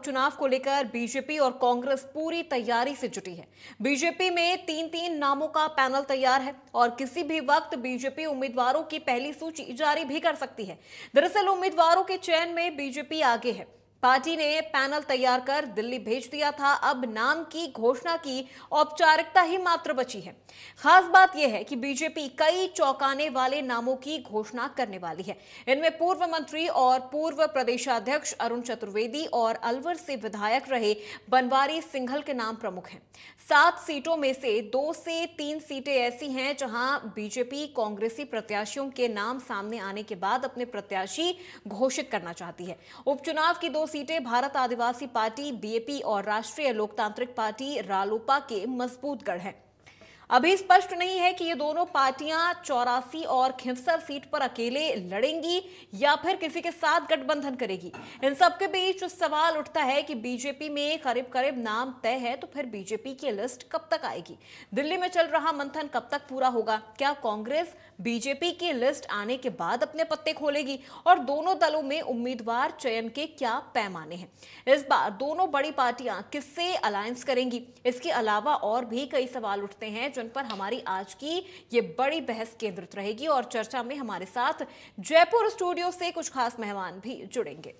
उपचुनाव को लेकर बीजेपी और कांग्रेस पूरी तैयारी से जुटी है। बीजेपी में 3-3 नामों का पैनल तैयार है और किसी भी वक्त बीजेपी उम्मीदवारों की पहली सूची जारी भी कर सकती है। दरअसल उम्मीदवारों के चयन में बीजेपी आगे है। पार्टी ने पैनल तैयार कर दिल्ली भेज दिया था। अब नाम की घोषणा की औपचारिकता ही मात्र बची है। खास बात यह है कि बीजेपी कई चौंकाने वाले नामों की घोषणा करने वाली है। इनमें पूर्व मंत्री और पूर्व प्रदेशाध्यक्ष अरुण चतुर्वेदी और अलवर से विधायक रहे बनवारी सिंघल के नाम प्रमुख हैं। 7 सीटों में से 2 से 3 सीटें ऐसी हैं जहां बीजेपी कांग्रेसी प्रत्याशियों के नाम सामने आने के बाद अपने प्रत्याशी घोषित करना चाहती है। उपचुनाव की 2 सीटें भारत आदिवासी पार्टी बीएपी और राष्ट्रीय लोकतांत्रिक पार्टी रालोपा के मजबूत गढ़ हैं। अभी स्पष्ट नहीं है कि ये दोनों पार्टियां 84 और खिंवसर सीट पर अकेले लड़ेंगी या फिर किसी के साथ गठबंधन करेगी। इन सबके बीच सवाल उठता है कि बीजेपी में करीब करीब नाम तय है, तो फिर बीजेपी की लिस्ट कब तक आएगी? दिल्ली में चल रहा मंथन कब तक पूरा होगा? क्या कांग्रेस बीजेपी की लिस्ट आने के बाद अपने पत्ते खोलेगी? और दोनों दलों में उम्मीदवार चयन के क्या पैमाने हैं? इस बार दोनों बड़ी पार्टियां किससे अलायंस करेंगी? इसके अलावा और भी कई सवाल उठते हैं जिन पर हमारी आज की ये बड़ी बहस केंद्रित रहेगी। और चर्चा में हमारे साथ जयपुर स्टूडियो से कुछ खास मेहमान भी जुड़ेंगे।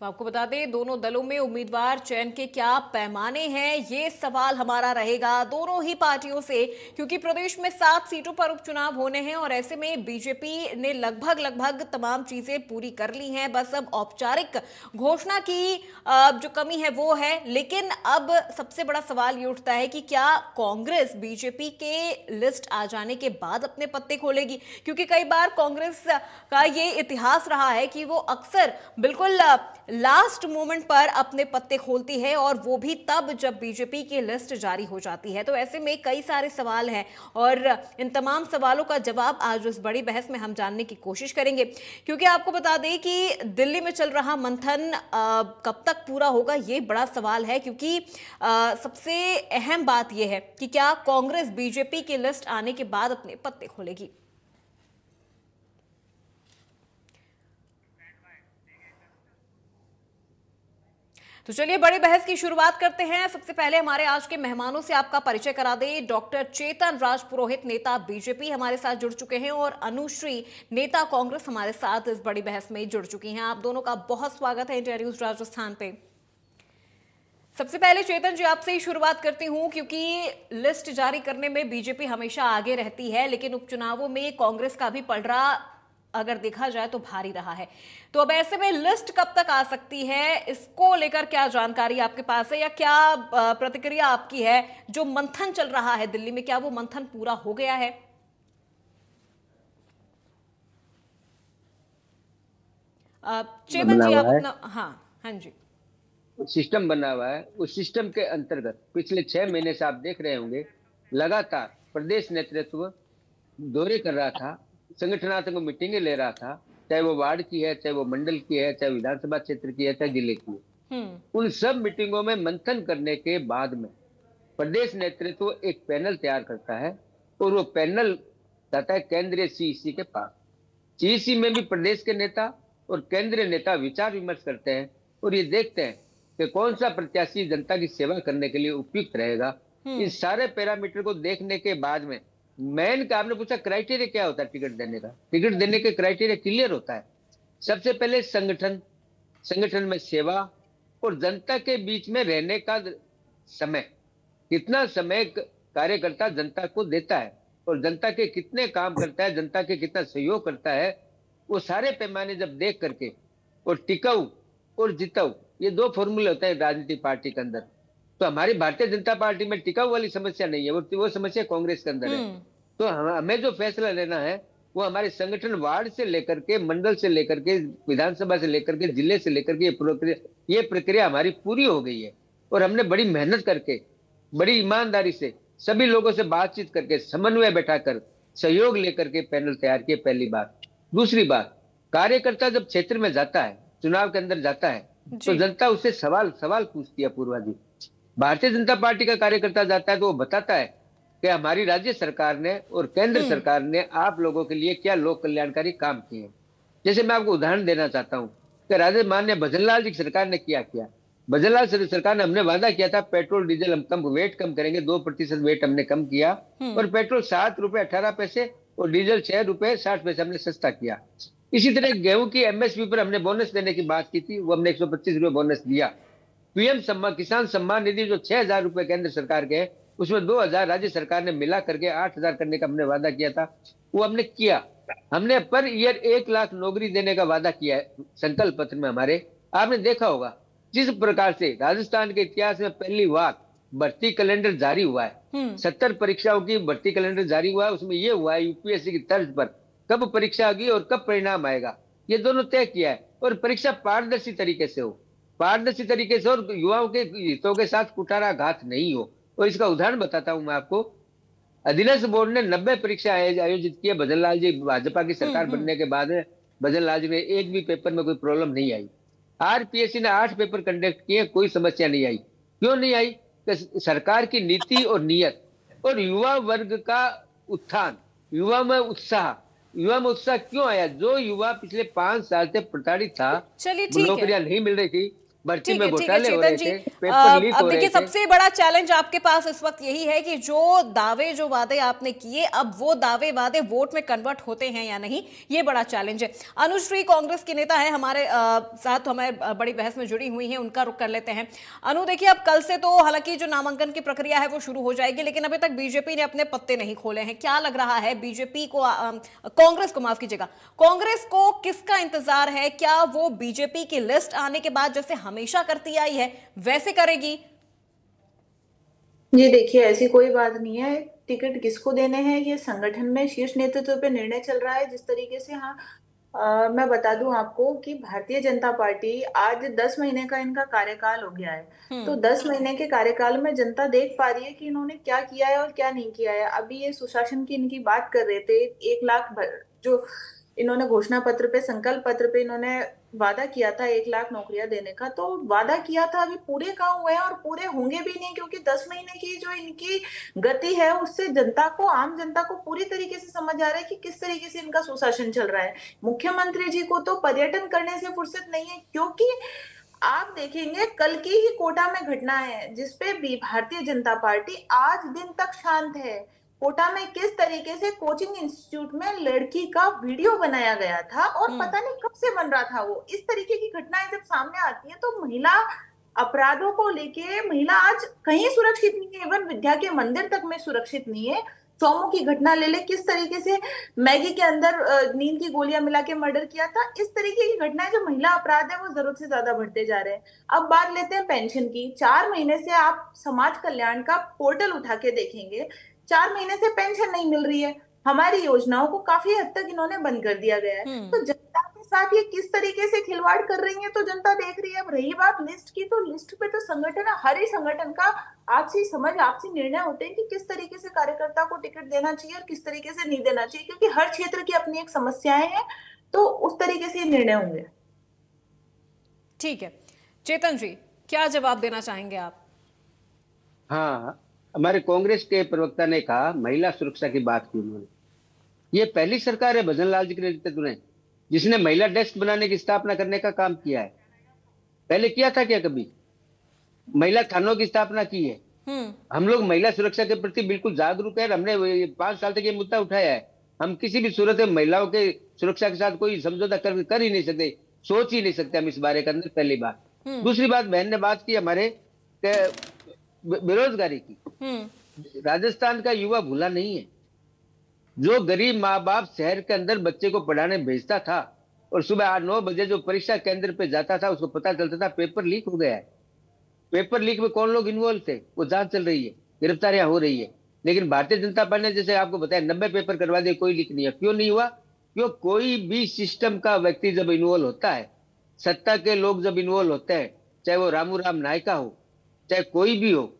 तो आपको बता दें, दोनों दलों में उम्मीदवार चयन के क्या पैमाने हैं, ये सवाल हमारा रहेगा दोनों ही पार्टियों से, क्योंकि प्रदेश में 7 सीटों पर उपचुनाव होने हैं और ऐसे में बीजेपी ने लगभग तमाम चीजें पूरी कर ली हैं। बस अब औपचारिक घोषणा की जो कमी है वो है। लेकिन अब सबसे बड़ा सवाल ये उठता है कि क्या कांग्रेस बीजेपी के लिस्ट आ जाने के बाद अपने पत्ते खोलेगी? क्योंकि कई बार कांग्रेस का ये इतिहास रहा है कि वो अक्सर बिल्कुल लास्ट मोमेंट पर अपने पत्ते खोलती है, और वो भी तब जब बीजेपी की लिस्ट जारी हो जाती है। तो ऐसे में कई सारे सवाल हैं और इन तमाम सवालों का जवाब आज उस बड़ी बहस में हम जानने की कोशिश करेंगे। क्योंकि आपको बता दें कि दिल्ली में चल रहा मंथन कब तक पूरा होगा, ये बड़ा सवाल है। क्योंकि सबसे अहम बात यह है कि क्या कांग्रेस बीजेपी की लिस्ट आने के बाद अपने पत्ते खोलेगी। तो चलिए बड़ी बहस की शुरुआत करते हैं। सबसे पहले हमारे आज के मेहमानों से आपका परिचय करा दें। डॉक्टर चेतन राज पुरोहित, नेता बीजेपी, हमारे साथ जुड़ चुके हैं, और अनुश्री, नेता कांग्रेस, हमारे साथ इस बड़ी बहस में जुड़ चुकी हैं। आप दोनों का बहुत स्वागत है इंडिया न्यूज राजस्थान पे। सबसे पहले चेतन जी आपसे ही शुरुआत करती हूं, क्योंकि लिस्ट जारी करने में बीजेपी हमेशा आगे रहती है, लेकिन उपचुनावों में कांग्रेस का भी पलड़ा अगर देखा जाए तो भारी रहा है। तो अब ऐसे में लिस्ट कब तक आ सकती है, इसको लेकर क्या जानकारी आपके पास है या क्या प्रतिक्रिया आपकी है? जो मंथन चल रहा है दिल्ली में, क्या वो मंथन पूरा हो गया है? चेतन जी आप अपना हाँ जी। सिस्टम बना हुआ है, उस सिस्टम के अंतर्गत पिछले 6 महीने से आप देख रहे होंगे लगातार प्रदेश नेतृत्व दौरे कर रहा था, संगठनात्मक मीटिंगें ले रहा था, चाहे वो वार्ड की है, चाहे वो मंडल की है, चाहे विधानसभा क्षेत्र की है, चाहे जिले की है। उन सब मीटिंगों में मंथन करने के बाद में प्रदेश नेतृत्व एक पैनल तैयार करता है और वो पैनल जाता है केंद्रीय सीईसी के पास। सीईसी में भी प्रदेश के नेता और केंद्रीय नेता विचार विमर्श करते हैं और ये देखते हैं कि कौन सा प्रत्याशी जनता की सेवा करने के लिए उपयुक्त रहेगा। इस सारे पैरामीटर को देखने के बाद में मेन का आपने पूछा क्राइटेरिया क्या होता है टिकट देने का। टिकट देने के क्राइटेरिया क्लियर होता है। सबसे पहले संगठन में सेवा और जनता के बीच में रहने का समय, कितना समय कार्यकर्ता जनता को देता है और जनता के कितने काम करता है, जनता के कितना सहयोग करता है, वो सारे पैमाने जब देख करके, और टिकाऊ और जिताऊ ये 2 फॉर्मूले होते हैं राजनीतिक पार्टी के अंदर। तो हमारी भारतीय जनता पार्टी में टिकाऊ वाली समस्या नहीं है, वो समस्या कांग्रेस के अंदर है। तो हमें जो फैसला लेना है वो हमारे संगठन वार्ड से लेकर के, मंडल से लेकर के, विधानसभा से लेकर के, जिले से लेकर के ये प्रक्रिया हमारी पूरी हो गई है। और हमने बड़ी मेहनत करके, बड़ी ईमानदारी से सभी लोगों से बातचीत करके, समन्वय बैठाकर, सहयोग लेकर के पैनल तैयार किए, पहली बात। दूसरी बात, कार्यकर्ता जब क्षेत्र में जाता है, चुनाव के अंदर जाता है, तो जनता उससे सवाल सवाल पूछती है। पूर्वा जी, भारतीय जनता पार्टी का कार्यकर्ता जाता है तो वो बताता है कि हमारी राज्य सरकार ने और केंद्र सरकार ने आप लोगों के लिए क्या लोक कल्याणकारी काम किए हैं। जैसे मैं आपको उदाहरण देना चाहता हूँ कि राजस्थान माननीय भजनलाल जी की सरकार ने क्या किया। भजनलाल सरकार ने हमने वादा किया था पेट्रोल डीजल हम कम वेट कम करेंगे, 2% वेट हमने कम किया और पेट्रोल 7 रुपए 18 पैसे और डीजल 6 रुपए 60 पैसे हमने सस्ता किया। इसी तरह गेहूं की एमएसपी पर हमने बोनस देने की बात की थी, वो हमने 125 रुपए बोनस दिया। पीएम सम्मान किसान सम्मान निधि जो 6,000 रुपए केंद्र सरकार के, उसमें 2,000 राज्य सरकार ने मिला करके 8,000 करने का हमने वादा किया था, वो हमने किया। हमने पर ईयर 1 लाख नौकरी देने का वादा किया है संकल्प पत्र में हमारे। आपने देखा होगा जिस प्रकार से राजस्थान के इतिहास में पहली बार भर्ती कैलेंडर जारी हुआ है, 70 परीक्षाओं की भर्ती कैलेंडर जारी हुआ है। उसमें यह हुआ है यूपीएससी की तर्ज पर कब परीक्षा होगी और कब परिणाम आएगा, ये दोनों तय किया है। और परीक्षा पारदर्शी तरीके से हो, पारदर्शी तरीके से, और युवाओं के हितों के साथ कुठाराघात नहीं हो। और इसका उदाहरण बताता हूं मैं आपको। अधिकांश बोर्ड ने 90 परीक्षा आयोजित की है। भजनलाल जी भाजपा की सरकार बनने के बाद भजनलाल जी ने एक भी पेपर में कोई प्रॉब्लम नहीं आई। आरपीएससी ने 8 पेपर कंडक्ट किए, कोई समस्या नहीं आई। क्यों नहीं आई? सरकार की नीति और नियत और युवा वर्ग का उत्थान, युवा में उत्साह क्यों आया? जो युवा पिछले 5 साल से प्रताड़ित था, चलिए ठीक है, नौकरियां नहीं मिल रही थी, भर्ती में ठीक है घोटाले हो रहे चेतन जी, थे, पेपर लीक अब हो रहे देखिए थे। सबसे बड़ा चैलेंज आपके पास इस वक्त यही है कि जो दावे जो वादे आपने किए, अब वो दावे वादे वोट में कन्वर्ट होते हैं या नहीं, ये बड़ा चैलेंज है। अनुश्री कांग्रेस की नेता है हमारे साथ, हमारे बड़ी बहस में जुड़ी हुई हैं, उनका रुख कर लेते हैं। अनु देखिए, अब कल से तो हालांकि जो नामांकन की प्रक्रिया है वो शुरू हो जाएगी, लेकिन अभी तक बीजेपी ने अपने पत्ते नहीं खोले हैं। क्या लग रहा है बीजेपी को, कांग्रेस को, माफ कीजिएगा, कांग्रेस को किसका इंतजार है? क्या वो बीजेपी की लिस्ट आने के बाद जैसे हमेशा करती आई है वैसे करेगी? ये देखिए, ऐसी कोई बात नहीं है। टिकट किसको देने हैं ये संगठन में शीर्ष नेतृत्व पे निर्णय चल रहा है। जिस तरीके से, हाँ, मैं बता दूं आपको कि भारतीय जनता पार्टी आज 10 महीने का इनका कार्यकाल हो गया है। तो 10 महीने के कार्यकाल में जनता देख पा रही है कि इन्होंने क्या किया है और क्या नहीं किया है। अभी ये सुशासन की इनकी बात कर रहे थे, 1 लाख जो इन्होंने घोषणा पत्र पे, संकल्प पत्र पे इन्होंने वादा किया था 1 लाख नौकरियां देने का। तो वादा किया था, अभी पूरे कहाँ हुए हैं और पूरे होंगे भी नहीं, क्योंकि 10 महीने की जो इनकी गति है उससे जनता को, आम जनता को पूरी तरीके से समझ आ रहा है कि किस तरीके से इनका सुशासन चल रहा है। मुख्यमंत्री जी को तो पर्यटन करने से फुर्सत नहीं है, क्योंकि आप देखेंगे कल की ही कोटा में घटना है जिसपे भी भारतीय जनता पार्टी आज दिन तक शांत है। कोटा में किस तरीके से कोचिंग इंस्टीट्यूट में लड़की का वीडियो बनाया गया था और पता नहीं कब से बन रहा था वो। इस तरीके की घटनाएं जब सामने आती हैं तो महिला अपराधों को लेके महिला आज कहीं सुरक्षित नहीं है, इवन विद्या के मंदिर तक में सुरक्षित नहीं है। सोमू की घटना ले ले, किस तरीके से मैगी के अंदर नींद की गोलियां मिला के मर्डर किया था। इस तरीके की घटनाएं जो महिला अपराध है वो जरूरत से ज्यादा बढ़ते जा रहे हैं। अब बात लेते हैं पेंशन की। 4 महीने से आप समाज कल्याण का पोर्टल उठा के देखेंगे, 4 महीने से पेंशन नहीं मिल रही है। हमारी योजनाओं को काफी हद तक इन्होंने बंद कर दिया गया है। तो जनता के साथ ये किस तरीके से खिलवाड़ कर रही है तो जनता देख रही है। अब रही बात लिस्ट की, तो लिस्ट पे तो संगठन, हर ही संगठन का आपसी समझ, आपसी निर्णय होते हैं कि किस तरीके से कार्यकर्ता को टिकट देना चाहिए और किस तरीके से नहीं देना चाहिए, क्योंकि हर क्षेत्र की अपनी एक समस्याएं हैं। तो उस तरीके से निर्णय होंगे। ठीक है चेतन जी, क्या जवाब देना चाहेंगे आप? हाँ, हमारे कांग्रेस के प्रवक्ता ने कहा, महिला सुरक्षा की बात की उन्होंने। ये पहली सरकार है भजनलाल जी के नेतृत्व में जिसने महिला डेस्क बनाने की स्थापना करने का काम किया है। पहले किया था क्या कभी? महिला थानों की स्थापना की है। हम लोग महिला सुरक्षा के प्रति बिल्कुल जागरूक है। हमने 5 साल तक ये मुद्दा उठाया है। हम किसी भी सूरत में महिलाओं के सुरक्षा के साथ कोई समझौता कर ही नहीं सकते, सोच ही नहीं सकते हम इस बारे के अंदर। पहली बात। दूसरी बात, बहन ने बात की हमारे बेरोजगारी की। राजस्थान का युवा भूला नहीं है। जो गरीब माँ बाप शहर के अंदर बच्चे को पढ़ाने भेजता था और सुबह 8-9 बजे जो परीक्षा केंद्र पे जाता था उसको पता चलता था पेपर लीक हो गया है। पेपर लीक में कौन लोग इन्वॉल्व थे वो जांच चल रही है, गिरफ्तारियां हो रही है। लेकिन भारतीय जनता पार्टी ने जैसे आपको बताया 90 पेपर करवा दिए, कोई लीक नहीं है। क्यों नहीं हुआ? क्यों? कोई भी सिस्टम का व्यक्ति जब इन्वॉल्व होता है, सत्ता के लोग जब इन्वॉल्व होते हैं, चाहे वो रामू राम नायका हो, चाहे कोई भी हो,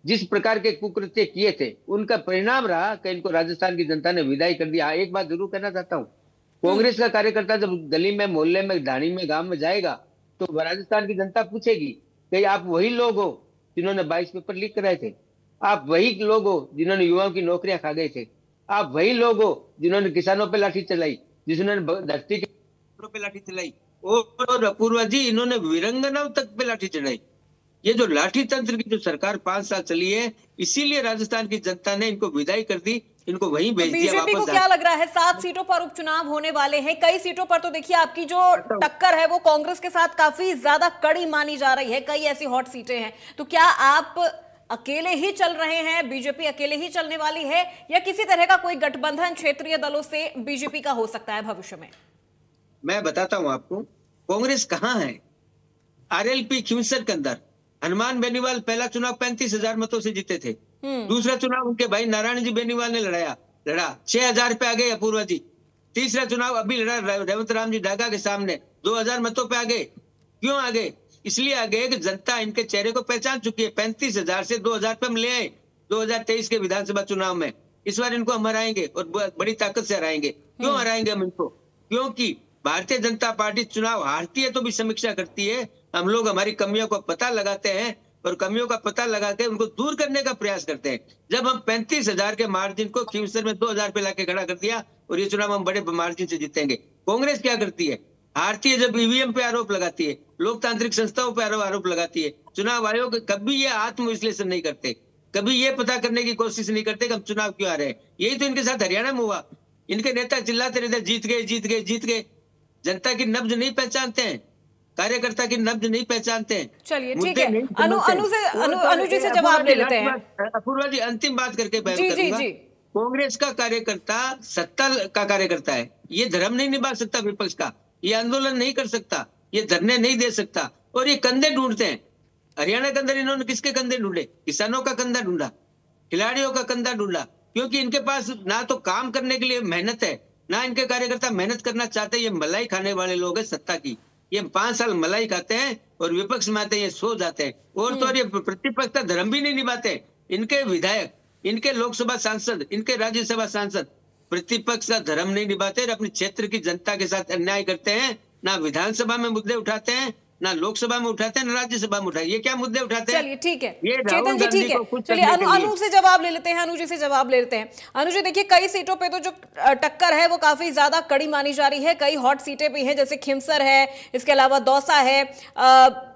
जिस प्रकार के कुकृत्य किए थे उनका परिणाम रहा कि इनको राजस्थान की जनता ने विदाई कर दिया। एक बात जरूर कहना चाहता हूँ, कांग्रेस का कार्यकर्ता जब गली में, मोहल्ले में, ढाणी में, गांव में जाएगा तो राजस्थान की जनता पूछेगी कि आप वही लोग हो जिन्होंने 22 पेपर लीक कराए थे, आप वही लोग हो जिन्होंने युवाओं की नौकरियां खा गए थे, आप वही लोग हो जिन्होंने किसानों पे लाठी चलाई, जिन्होंने धरती के पे लाठी चलाई, और अपूर्वा जी इन्होंने वीरंगनाओं तक पे लाठी चढ़ाई। ये जो लाठी तंत्र की जो सरकार 5 साल चली है, इसीलिए राजस्थान की जनता ने इनको विदाई कर दी, इनको वहीं भेज दिया वापस। बीजेपी को क्या लग रहा है, 7 सीटों पर उपचुनाव होने वाले हैं, कई सीटों पर तो देखिए आपकी जो टक्कर है वो कांग्रेस के साथ काफी ज्यादा कड़ी मानी जा रही है, कई ऐसी हॉट सीटें हैं, तो क्या आप अकेले ही चल रहे हैं, बीजेपी अकेले ही चलने वाली है, या किसी तरह का कोई गठबंधन क्षेत्रीय दलों से बीजेपी का हो सकता है भविष्य में? मैं बताता हूं आपको, कांग्रेस कहां है। आरएलपी खिंसर के अंदर हनुमान बेनीवाल पहला चुनाव 35,000 मतों से जीते थे, दूसरा चुनाव उनके भाई नारायण जी बेनीवाल ने लड़ा 6,000 पे आ गए अपूर्वा जी। तीसरा चुनाव अभी लड़ा रेवंत राम जी ढाका के सामने, 2,000 मतों पे आ गए। क्यों आ गए? इसलिए आ गए कि जनता इनके चेहरे को पहचान चुकी है। 35,000 से 2,000 पे हम ले आए 2023 के विधानसभा चुनाव में। इस बार इनको हम हराएंगे और बड़ी ताकत से हराएंगे। क्यों हराएंगे हम इनको? क्योंकि भारतीय जनता पार्टी चुनाव हारती है तो भी समीक्षा करती है। हम लोग हमारी कमियों को पता लगाते हैं और कमियों का पता लगा के उनको दूर करने का प्रयास करते हैं। जब हम 35,000 के मार्जिन को खींवसर में 2,000 पे लाके खड़ा कर दिया और ये चुनाव हम बड़े मार्जिन से जीतेंगे। कांग्रेस क्या करती है? हारती है जब ईवीएम पे आरोप लगाती है, लोकतांत्रिक संस्थाओं पे आरोप लगाती है। चुनाव आयोग कभी ये आत्मविश्लेषण नहीं करते, कभी ये पता करने की कोशिश नहीं करते कि हम चुनाव क्यों आ रहे हैं। यही तो इनके साथ हरियाणा में हुआ। इनके नेता चिल्लाते रहते जीत गए जीत गए जीत गए। जनता की नब्ज नहीं पहचानते हैं, कार्यकर्ता की नब्ज नहीं पहचानते हैं। चलिए ठीक है, अनु जी से जवाब ले लेते हैं। अपूर्वा जी अंतिम बात करके करूंगा। कांग्रेस का कार्यकर्ता सत्ता का कार्यकर्ता है, ये धर्म नहीं निभा सकता विपक्ष का, ये आंदोलन नहीं कर सकता, ये धरने नहीं दे सकता, और ये कंधे ढूंढते हैं। हरियाणा के अंदर इन्होंने किसके कंधे ढूंढे? किसानों का कंधा ढूंढा, खिलाड़ियों का कंधा ढूंढा, क्योंकि इनके पास ना तो काम करने के लिए मेहनत है, ना इनके कार्यकर्ता मेहनत करना चाहते। ये मलाई खाने वाले लोग हैं सत्ता की। ये 5 साल मलाई खाते हैं और विपक्ष में आते हैं ये सो जाते हैं। और तो ये प्रतिपक्ष का धर्म भी नहीं निभाते। इनके विधायक, इनके लोकसभा सांसद, इनके राज्यसभा सांसद प्रतिपक्ष का धर्म नहीं निभाते और अपने क्षेत्र की जनता के साथ अन्याय करते हैं। ना विधानसभा में मुद्दे उठाते हैं, ना लोकसभा में उठाते हैं, ना राज्यसभा में उठाते हैं। ये क्या मुद्दे उठाते हैं? चलिए ठीक है चेतन जी, ठीक है, चलिए अनु से जवाब ले लेते हैं, अनु जी से जवाब ले लेते हैं। अनु जी देखिए, कई सीटों पे तो जो टक्कर है वो काफी ज्यादा कड़ी मानी जा रही है, कई हॉट सीटें भी हैं, जैसे खिमसर है, इसके अलावा दौसा है,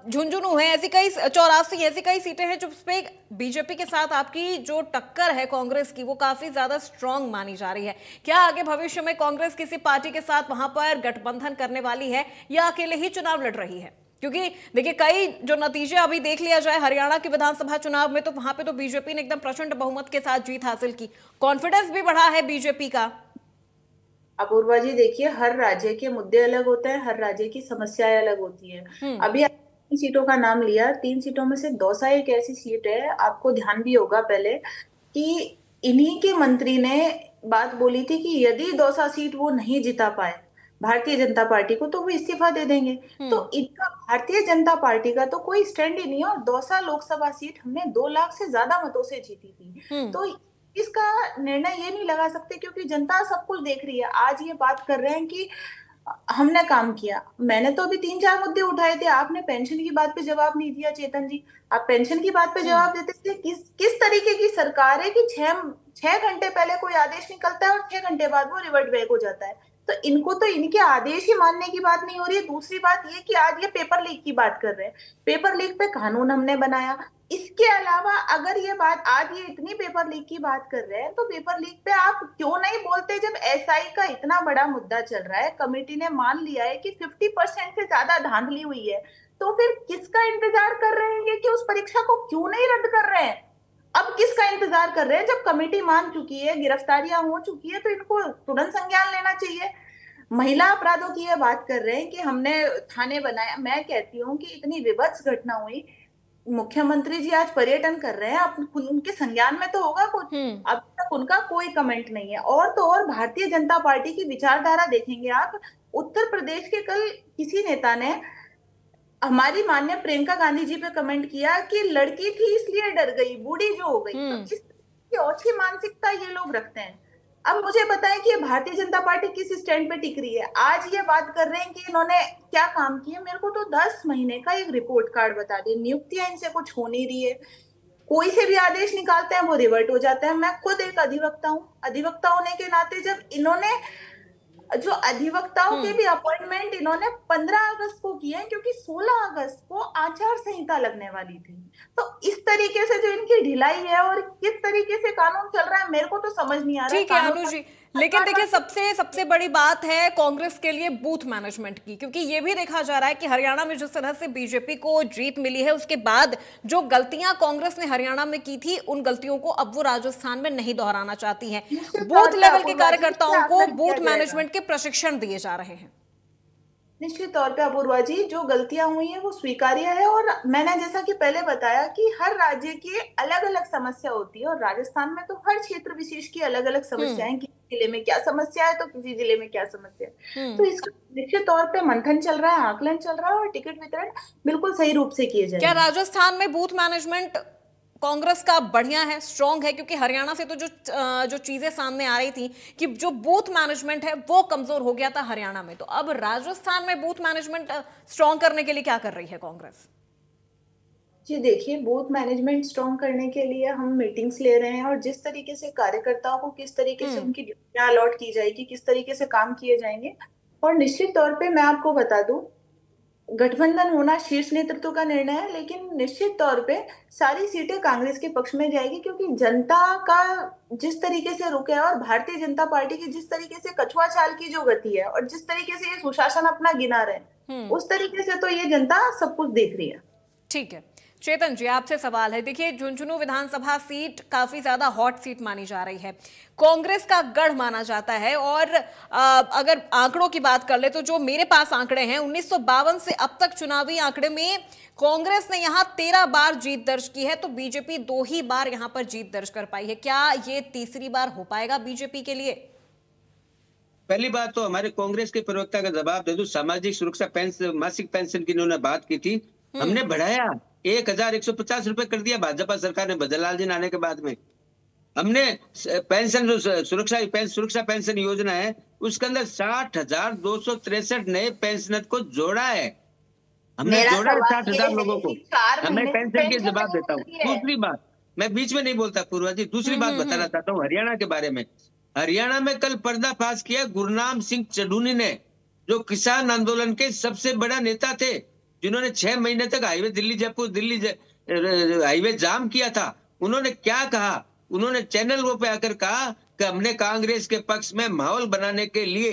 झुंझुनू है, ऐसी कई 84 ऐसी कई सीटें हैं जिस पे बीजेपी के साथ आपकी जो टक्कर है कांग्रेस की वो काफी ज्यादा स्ट्रांग मानी जा रही है। क्या आगे भविष्य में कांग्रेस किसी पार्टी के साथ वहां पर गठबंधन करने वाली है या अकेले ही चुनाव लड़ रही है? क्योंकि देखिए कई जो नतीजे अभी देख लिया जाए हरियाणा के विधानसभा चुनाव में, तो वहां पे तो बीजेपी ने एकदम प्रचंड बहुमत के साथ जीत हासिल की, कॉन्फिडेंस भी बढ़ा है बीजेपी का। अपूर्वा जी देखिए, हर राज्य के मुद्दे अलग होते हैं, हर राज्य की समस्याएं अलग होती है। अभी 3 सीटों का नाम लिया, 3 सीटों में से दौसा एक ऐसी सीट है, आपको ध्यान भी होगा पहले कि इन्हीं के मंत्री ने बात बोली थी कि यदि दौसा सीट वो नहीं जिता पाए भारतीय जनता पार्टी को तो वो इस्तीफा दे देंगे। तो इनका भारतीय जनता पार्टी का तो कोई स्टैंड ही नहीं है। और दौसा लोकसभा सीट हमने 2 लाख से ज्यादा मतों से जीती थी। तो इसका निर्णय ये नहीं लगा सकते क्योंकि जनता सब कुछ देख रही है। आज ये बात कर रहे हैं कि हमने काम किया, मैंने तो अभी 3-4 मुद्दे उठाए थे, आपने पेंशन की बात पे जवाब नहीं दिया। चेतन जी, आप पेंशन की बात पे जवाब देते थे। किस तरीके की सरकार है कि 6 घंटे पहले कोई आदेश निकलता है और 6 घंटे बाद वो रिवर्ट बैक हो जाता है। तो इनको तो इनके आदेश ही मानने की बात नहीं हो रही है। दूसरी बात ये कि आज ये पेपर लीक की बात कर रहे हैं, पेपर लीक पे कानून हमने बनाया। इसके अलावा अगर ये बात, आज ये इतनी पेपर लीक की बात कर रहे हैं, तो पेपर लीक पे आप क्यों नहीं बोलते? जब एसआई का इतना बड़ा मुद्दा चल रहा है, कमेटी ने मान लिया है कि 50% से ज्यादा धांधली हुई है, तो फिर किसका इंतजार कर रहे हैं कि उस परीक्षा को क्यों नहीं रद्द कर रहे हैं? अब किसका इंतजार कर रहे हैं? जब कमेटी मान चुकी है, गिरफ्तारियां हो चुकी है, तो इनको तुरंत संज्ञान लेना चाहिए। महिला अपराधों की ये बात कर रहे हैं कि हमने थाने बनाया। मैं कहती हूँ कि इतनी विभत्स घटना हुई, मुख्यमंत्री जी आज पर्यटन कर रहे हैं, अब उनके संज्ञान में तो होगा कुछ। अब तक उनका कोई कमेंट नहीं है। और तो और भारतीय जनता पार्टी की विचारधारा देखेंगे आप, उत्तर प्रदेश के कल किसी नेता ने हमारी माननीय प्रियंका गांधी जी पे कमेंट किया कि लड़की थी इसलिए डर गई, बूढ़ी जो हो गई। तो इस ओछी मानसिकता ये लोग रखते हैं। अब मुझे बताएं कि ये भारतीय जनता पार्टी किस स्टैंड पे टिक रही है। आज ये बात कर रहे हैं कि इन्होंने क्या काम किया। मेरे को तो 10 महीने का एक रिपोर्ट कार्ड बता दे। नियुक्तियां इनसे कुछ हो नहीं रही है, कोई से भी आदेश निकालते हैं वो रिवर्ट हो जाता है। मैं खुद एक अधिवक्ता हूँ, अधिवक्ता होने के नाते जब इन्होंने जो अधिवक्ताओं के भी अपॉइंटमेंट इन्होंने 15 अगस्त को किए हैं, क्योंकि 16 अगस्त को आचार संहिता लगने वाली थी। तो इस तरीके से जो इनकी ढिलाई है और किस तरीके से कानून चल रहा है, मेरे को तो समझ नहीं आ रहा है। ठीक है अनु जी, लेकिन देखिए सबसे बड़ी बात है कांग्रेस के लिए बूथ मैनेजमेंट की, क्योंकि ये भी देखा जा रहा है कि हरियाणा में जिस तरह से बीजेपी को जीत मिली है, उसके बाद जो गलतियां कांग्रेस ने हरियाणा में की थी, उन गलतियों को अब वो राजस्थान में नहीं दोहराना चाहती है। बूथ लेवल के कार्यकर्ताओं को बूथ मैनेजमेंट के प्रशिक्षण दिए जा रहे हैं। निश्चित तौर पे अपूर्वा जी, जो गलतियां हुई हैं वो स्वीकार्य है। और मैंने जैसा कि पहले बताया कि हर राज्य की अलग अलग समस्या होती है, और राजस्थान में तो हर क्षेत्र विशेष की अलग अलग समस्याएं, किसी जिले में क्या समस्या है तो किसी जिले में क्या समस्या है। तो इसका निश्चित तौर पे मंथन चल रहा है, आकलन चल रहा है, और टिकट वितरण बिल्कुल सही रूप से किए जाए। क्या राजस्थान में बूथ मैनेजमेंट कांग्रेस का बढ़िया है, स्ट्रांग है? क्योंकि हरियाणा से तो जो चीजें सामने आ रही थी कि जो बूथ मैनेजमेंट है वो कमजोर हो गया था हरियाणा में, तो अब राजस्थान में बूथ मैनेजमेंट स्ट्रांग करने के लिए क्या कर रही है कांग्रेस? जी देखिए, बूथ मैनेजमेंट स्ट्रॉन्ग करने के लिए हम मीटिंग्स ले रहे हैं, और जिस तरीके से कार्यकर्ताओं को किस तरीके से उनकी ड्यूटियां अलॉट की जाएगी, किस तरीके से काम किए जाएंगे। और निश्चित तौर पे मैं आपको बता दूं, गठबंधन होना शीर्ष नेतृत्व का निर्णय है, लेकिन निश्चित तौर पे सारी सीटें कांग्रेस के पक्ष में जाएगी, क्योंकि जनता का जिस तरीके से रुख है और भारतीय जनता पार्टी की जिस तरीके से कछुआ चाल की जो गति है और जिस तरीके से ये सुशासन अपना गिना रहे हैं, उस तरीके से तो ये जनता सब कुछ देख रही है। ठीक है चेतन जी, आपसे सवाल है। देखिए झुंझुनू विधानसभा सीट काफी ज्यादा हॉट सीट मानी जा रही है, कांग्रेस का गढ़ माना जाता है, और अगर आंकड़ों की बात कर ले तो जो मेरे पास आंकड़े हैं 1952 से अब तक चुनावी आंकड़े में कांग्रेस ने यहां 13 बार जीत दर्ज की है, तो बीजेपी 2 ही बार यहां पर जीत दर्ज कर पाई है। क्या ये तीसरी बार हो पाएगा बीजेपी के लिए? पहली बात तो हमारे कांग्रेस के प्रवक्ता का जवाब दे दूं, सामाजिक सुरक्षा पेंशन, मासिक पेंशन की इन्होंने बात की थी, हमने बढ़ाया 1150 रुपए कर दिया भाजपा सरकार ने भजनलाल जी आने के बाद में। हमने पेंशन जो सुरक्षा पेंशन योजना है उसके अंदर 60,263 नए पेंशनर को जोड़ा है, हमने जोड़ा 60,000 लोगों को। हमें पेंशन के जवाब देता हूँ। दूसरी बात, मैं बीच में नहीं बोलता पूर्वा जी, दूसरी बात बताना चाहता हूँ हरियाणा के बारे में। हरियाणा में कल पर्दाफाश किया गुरनाम सिंह चढ़ूनी ने, जो किसान आंदोलन के सबसे बड़ा नेता थे, जिन्होंने 6 महीने तक हाईवे दिल्ली जयपुर हाईवे जाम किया था। उन्होंने क्या कहा? उन्होंने चैनल वो पे आकर कहा कि हमने कांग्रेस के पक्ष में माहौल बनाने के लिए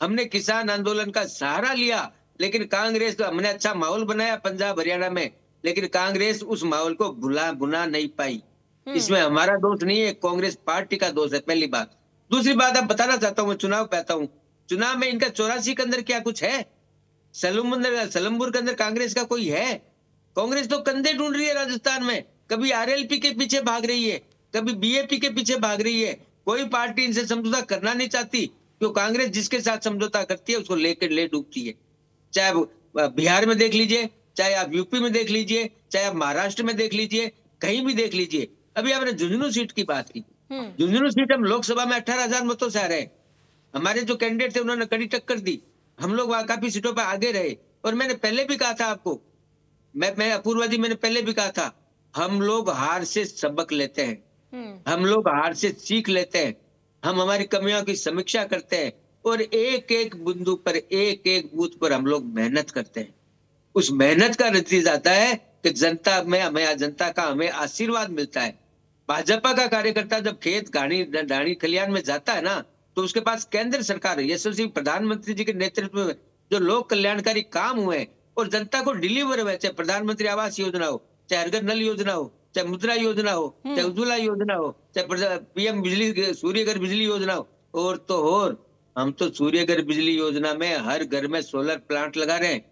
हमने किसान आंदोलन का सहारा लिया, लेकिन कांग्रेस तो हमने अच्छा माहौल बनाया पंजाब हरियाणा में, लेकिन कांग्रेस उस माहौल को बुना नहीं पाई। इसमें हमारा दोष नहीं है, कांग्रेस पार्टी का दोष है, पहली बात। दूसरी बात अब बताना चाहता हूँ, मैं चुनाव पाता हूँ, चुनाव में इनका 84 के अंदर क्या कुछ है? सलमपुर के अंदर कांग्रेस का कोई है? कांग्रेस तो कंधे ढूंढ रही है राजस्थान में, कभी आरएलपी के पीछे भाग रही है, कभी बीएपी के पीछे भाग रही है। कोई पार्टी इनसे समझौता करना नहीं चाहती, क्यों? कांग्रेस जिसके साथ समझौता करती है उसको लेकर ले डूबती है। चाहे आप बिहार में देख लीजिए, चाहे आप यूपी में देख लीजिए, चाहे आप महाराष्ट्र में देख लीजिए, कहीं भी देख लीजिए। अभी आपने झुंझुनू सीट की बात की, झुंझुनू सीट हम लोकसभा में 18,000 मतों से आ रहे हैं। हमारे जो कैंडिडेट थे उन्होंने कड़ी टक्कर दी, हम लोग वहां काफी सीटों पर आगे रहे। और मैंने पहले भी कहा था आपको, मैं अपूर्वा जी, मैंने पहले भी कहा था, हम लोग हार से सबक लेते हैं, हम लोग हार से सीख लेते हैं, हम हमारी कमियों की समीक्षा करते हैं, और एक एक बिंदु पर, एक एक बूथ पर हम लोग मेहनत करते हैं। उस मेहनत का नतीजा आता है कि जनता का हमें आशीर्वाद मिलता है। भाजपा का कार्यकर्ता जब खेत डाणी खलियान में जाता है ना, तो उसके पास केंद्र सरकार, यशस्वी प्रधानमंत्री जी के नेतृत्व में जो लोक कल्याणकारी काम हुए और जनता को डिलीवर हुए, चाहे प्रधानमंत्री आवास योजना हो, चाहे हर घर नल योजना हो, चाहे मुद्रा योजना हो, चाहे उज्ज्वला योजना हो, चाहे पीएम बिजली सूर्यघर बिजली योजना हो, और तो और हम तो सूर्यघर बिजली योजना में हर घर में सोलर प्लांट लगा रहे हैं,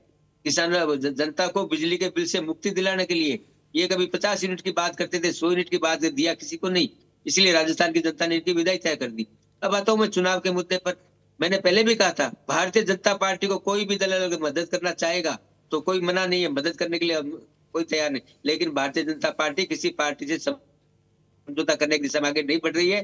किसानों जनता को बिजली के बिल से मुक्ति दिलाने के लिए। ये कभी 50 यूनिट की बात करते थे, 100 यूनिट की बात दिया किसी को नहीं, इसलिए राजस्थान की जनता ने इनकी विदाई तय कर दी। अब आता हूं मैं चुनाव के मुद्दे पर। मैंने पहले भी कहा था, भारतीय जनता पार्टी को कोई भी दल अगर मदद करना चाहेगा तो कोई मना नहीं है, मदद करने के लिए कोई तैयार नहीं, लेकिन भारतीय जनता पार्टी किसी पार्टी से समझौता करने की दिशा में आगे नहीं बढ़ रही है।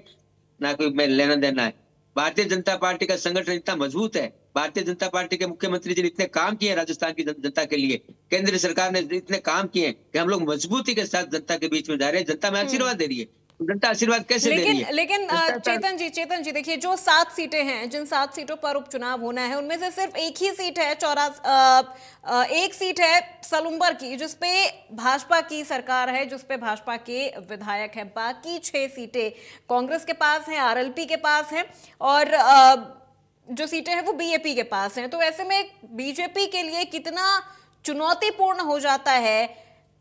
ना कोई में लेना देना है। भारतीय जनता पार्टी का संगठन इतना मजबूत है, भारतीय जनता पार्टी के मुख्यमंत्री जी ने इतने काम किए राजस्थान की जनता के लिए, केंद्र सरकार ने इतने काम किए कि हम लोग मजबूती के साथ जनता के बीच में जा रहे हैं। जनता में आशीर्वाद दे रही है, जनता आशीर्वाद कैसे दे रही है? लेकिन चेतन जी देखिए, जो 7 सीटें हैं, जिन 7 सीटों पर उपचुनाव होना है, उनमें से सिर्फ एक ही सीट है एक सीट है सलुम्बर की, जिसपे भाजपा की सरकार है, जिसपे भाजपा के विधायक हैं। बाकी 6 सीटें कांग्रेस के पास हैं, आरएलपी के पास हैं, और जो सीटें हैं वो बीएपी के पास हैं। तो ऐसे में बीजेपी के लिए कितना चुनौतीपूर्ण हो जाता है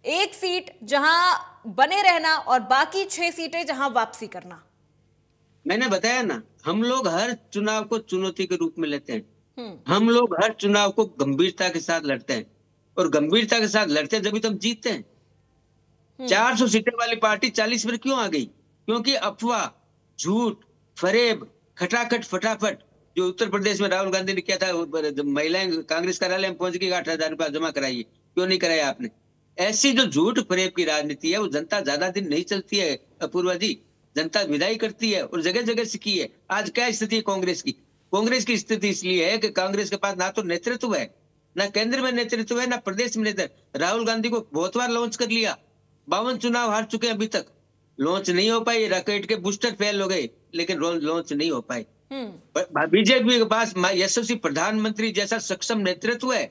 एक सीट जहां बने रहना और बाकी 6 सीटें जहां वापसी करना। मैंने बताया ना, हम लोग हर चुनाव को चुनौती के रूप में लेते हैं। हम लोग हर चुनाव को गंभीरता के साथ लड़ते हैं, और गंभीरता के साथ लड़ते हैं जब तो हम जीतते हैं। 400 सीटें वाली पार्टी 40 पर क्यों आ गई? क्योंकि अफवाह, झूठ, फरेब, खटाखट फटाफट जो उत्तर प्रदेश में राहुल गांधी ने किया था, महिलाएं कांग्रेस कार्यालय में पहुंच गई, 8,000 रुपया जमा कराइए, क्यों नहीं कराया आपने? ऐसी जो झूठ फरेब की राजनीति है वो जनता ज्यादा दिन नहीं चलती है अपूर्वा जी, जनता विदाई करती है और जगह जगह सिकी है। आज क्या स्थिति है कांग्रेस की? कांग्रेस की स्थिति इसलिए है कि कांग्रेस के पास ना तो नेतृत्व है, ना केंद्र में नेतृत्व है, ना प्रदेश में नेतृत्व। राहुल गांधी को बहुत बार लॉन्च कर लिया, 52 चुनाव हार चुके हैं, अभी तक लॉन्च नहीं हो पाई। रॉकेट के बूस्टर फेल हो गए, लेकिन लॉन्च नहीं हो पाए। बीजेपी के पास यशस्वी प्रधानमंत्री जैसा सक्षम नेतृत्व है,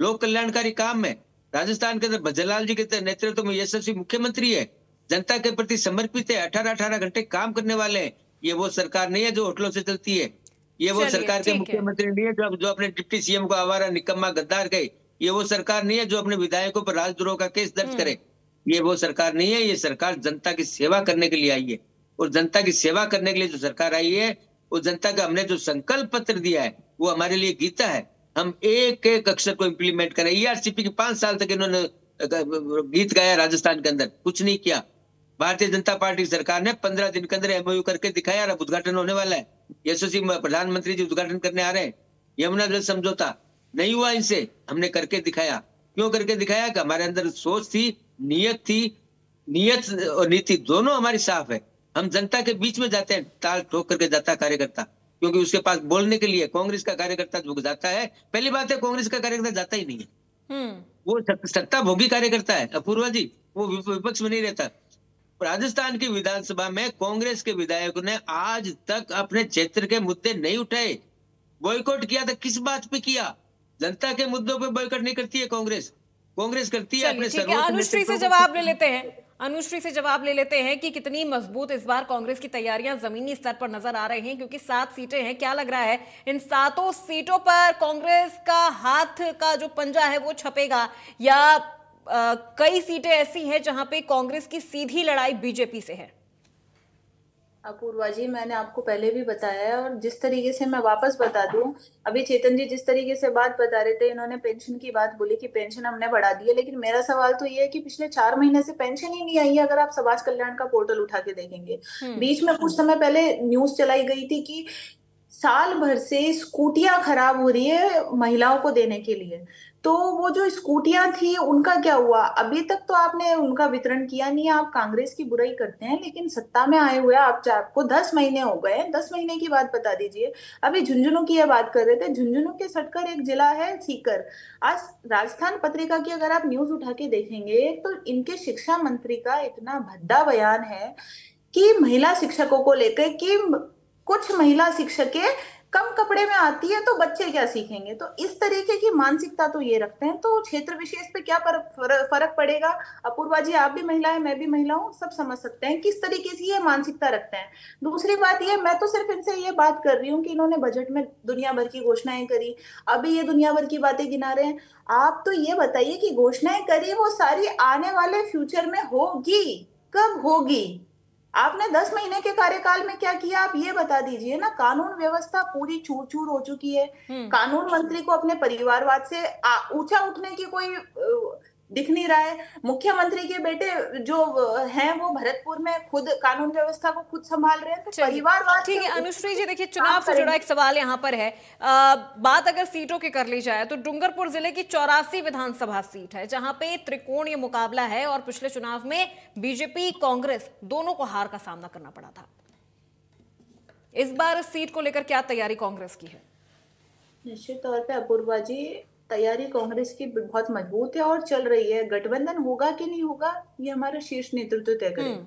लोक कल्याणकारी काम में। राजस्थान के अंदर भजनलाल जी के नेतृत्व में यशस्वी मुख्यमंत्री है, जनता के प्रति समर्पित है, 18-18 घंटे काम करने वाले हैं। ये वो सरकार नहीं है जो होटलों से चलती है, ये वो सरकार के मुख्यमंत्री नहीं है जो अपने डिप्टी सीएम को आवारा निकम्मा गद्दार कहे, ये वो सरकार नहीं है जो अपने विधायकों पर राजद्रोह का केस दर्ज करे, ये वो सरकार नहीं है। ये सरकार जनता की सेवा करने के लिए आई है, और जनता की सेवा करने के लिए जो सरकार आई है, वो जनता का हमने जो संकल्प पत्र दिया है वो हमारे लिए गीता है। हम एक एक अक्षर को इम्प्लीमेंट करें। ईआरसीपी की 5 साल तक इन्होंने गीत गाया, राजस्थान के अंदर कुछ नहीं किया। भारतीय जनता पार्टी सरकार ने 15 दिन के अंदर एमओयू करके दिखाया, अब उद्घाटन होने वाला है, यशस्वी प्रधानमंत्री जी उद्घाटन करने आ रहे हैं। यमुना जल समझौता नहीं हुआ इनसे, हमने करके दिखाया। क्यों करके दिखाया? कि हमारे अंदर सोच थी, नियत थी, नियत और नीति दोनों हमारी साफ है। हम जनता के बीच में जाते हैं, ताल ठोक करके जाता कार्यकर्ता, क्योंकि उसके पास बोलने के लिए कांग्रेस का कार्यकर्ता जो जाता है, पहली बात है कांग्रेस का कार्यकर्ता जाता ही नहीं है, वो सत्ता भोगी कार्यकर्ता है अपूर्वा जी, वो विपक्ष में नहीं रहता। राजस्थान की विधानसभा में कांग्रेस के विधायकों ने आज तक अपने क्षेत्र के मुद्दे नहीं उठाए। बॉयकॉट किया था, किस बात पे किया? जनता के मुद्दों पे बॉयकॉट नहीं करती है कांग्रेस, कांग्रेस करती है अपने। अनुश्री से जवाब ले लेते हैं, अनुश्री से जवाब ले लेते हैं कि कितनी मजबूत इस बार कांग्रेस की तैयारियां जमीनी स्तर पर नजर आ रही हैं, क्योंकि 7 सीटें हैं। क्या लग रहा है इन 7 सीटों पर कांग्रेस का हाथ का जो पंजा है वो छपेगा, या कई सीटें ऐसी हैं जहां पे कांग्रेस की सीधी लड़ाई बीजेपी से है? अपूर्वा जी, मैंने आपको पहले भी बताया है, और जिस तरीके से मैं वापस बता दूं, अभी चेतन जी जिस तरीके से बात बता रहे थे, इन्होंने पेंशन की बात बोली कि पेंशन हमने बढ़ा दी है, लेकिन मेरा सवाल तो ये है कि पिछले 4 महीने से पेंशन ही नहीं आई है। अगर आप समाज कल्याण का पोर्टल उठा के देखेंगे, बीच में कुछ समय पहले न्यूज चलाई गई थी कि साल भर से स्कूटियां खराब हो रही है महिलाओं को देने के लिए, तो वो जो स्कूटियां थी उनका क्या हुआ? अभी तक तो आपने उनका वितरण किया नहीं है। आप कांग्रेस की बुराई करते हैं, लेकिन सत्ता में आए हुए आपको 10 महीने हो गए, 10 महीने की बात बता दीजिए। अभी झुंझुनू की यह बात कर रहे थे, झुंझुनू के सटकर एक जिला है सीकर। आज राजस्थान पत्रिका की अगर आप न्यूज उठा के देखेंगे तो इनके शिक्षा मंत्री का इतना भद्दा बयान है कि महिला शिक्षकों को लेकर कि कुछ महिला शिक्षकें कम कपड़े में आती है तो बच्चे क्या सीखेंगे। तो इस तरीके की मानसिकता तो ये रखते हैं, तो क्षेत्र विशेष पे क्या फर्क पड़ेगा? अपूर्वा जी, आप भी महिला है, मैं भी महिला हूँ, सब समझ सकते हैं किस तरीके से ये मानसिकता रखते हैं। दूसरी बात ये, मैं तो सिर्फ इनसे ये बात कर रही हूँ कि इन्होंने बजट में दुनिया भर की घोषणाएं करी, अभी ये दुनिया भर की बातें गिना रहे हैं। आप तो ये बताइए कि घोषणाएं करी वो सारी आने वाले फ्यूचर में होगी, कब होगी? आपने 10 महीने के कार्यकाल में क्या किया, आप ये बता दीजिए ना। कानून व्यवस्था पूरी चूर चूर हो चुकी है। कानून मंत्री को अपने परिवारवाद से ऊंचा उठने की कोई दिख नहीं रहा है। मुख्यमंत्री के बेटे जो हैं वो भरतपुर में खुद कानून व्यवस्था को खुद संभाल रहे हैं, तो परिवारवाद। ठीक है अनुश्री जी, देखिए चुनाव से जुड़ा एक सवाल यहाँ पर है। बात अगर सीटों की कर ली जाए तो डूंगरपुर जिले की 84 विधानसभा सीट है जहां पे त्रिकोणीय मुकाबला है, और पिछले चुनाव में बीजेपी कांग्रेस दोनों को हार का सामना करना पड़ा था। इस बार इस सीट को लेकर क्या तैयारी कांग्रेस की है? निश्चित तौर पे अपूर्वा जी, तैयारी कांग्रेस की बहुत मजबूत है और चल रही है। गठबंधन होगा कि नहीं होगा, ये हमारा शीर्ष नेतृत्व तय करेगा।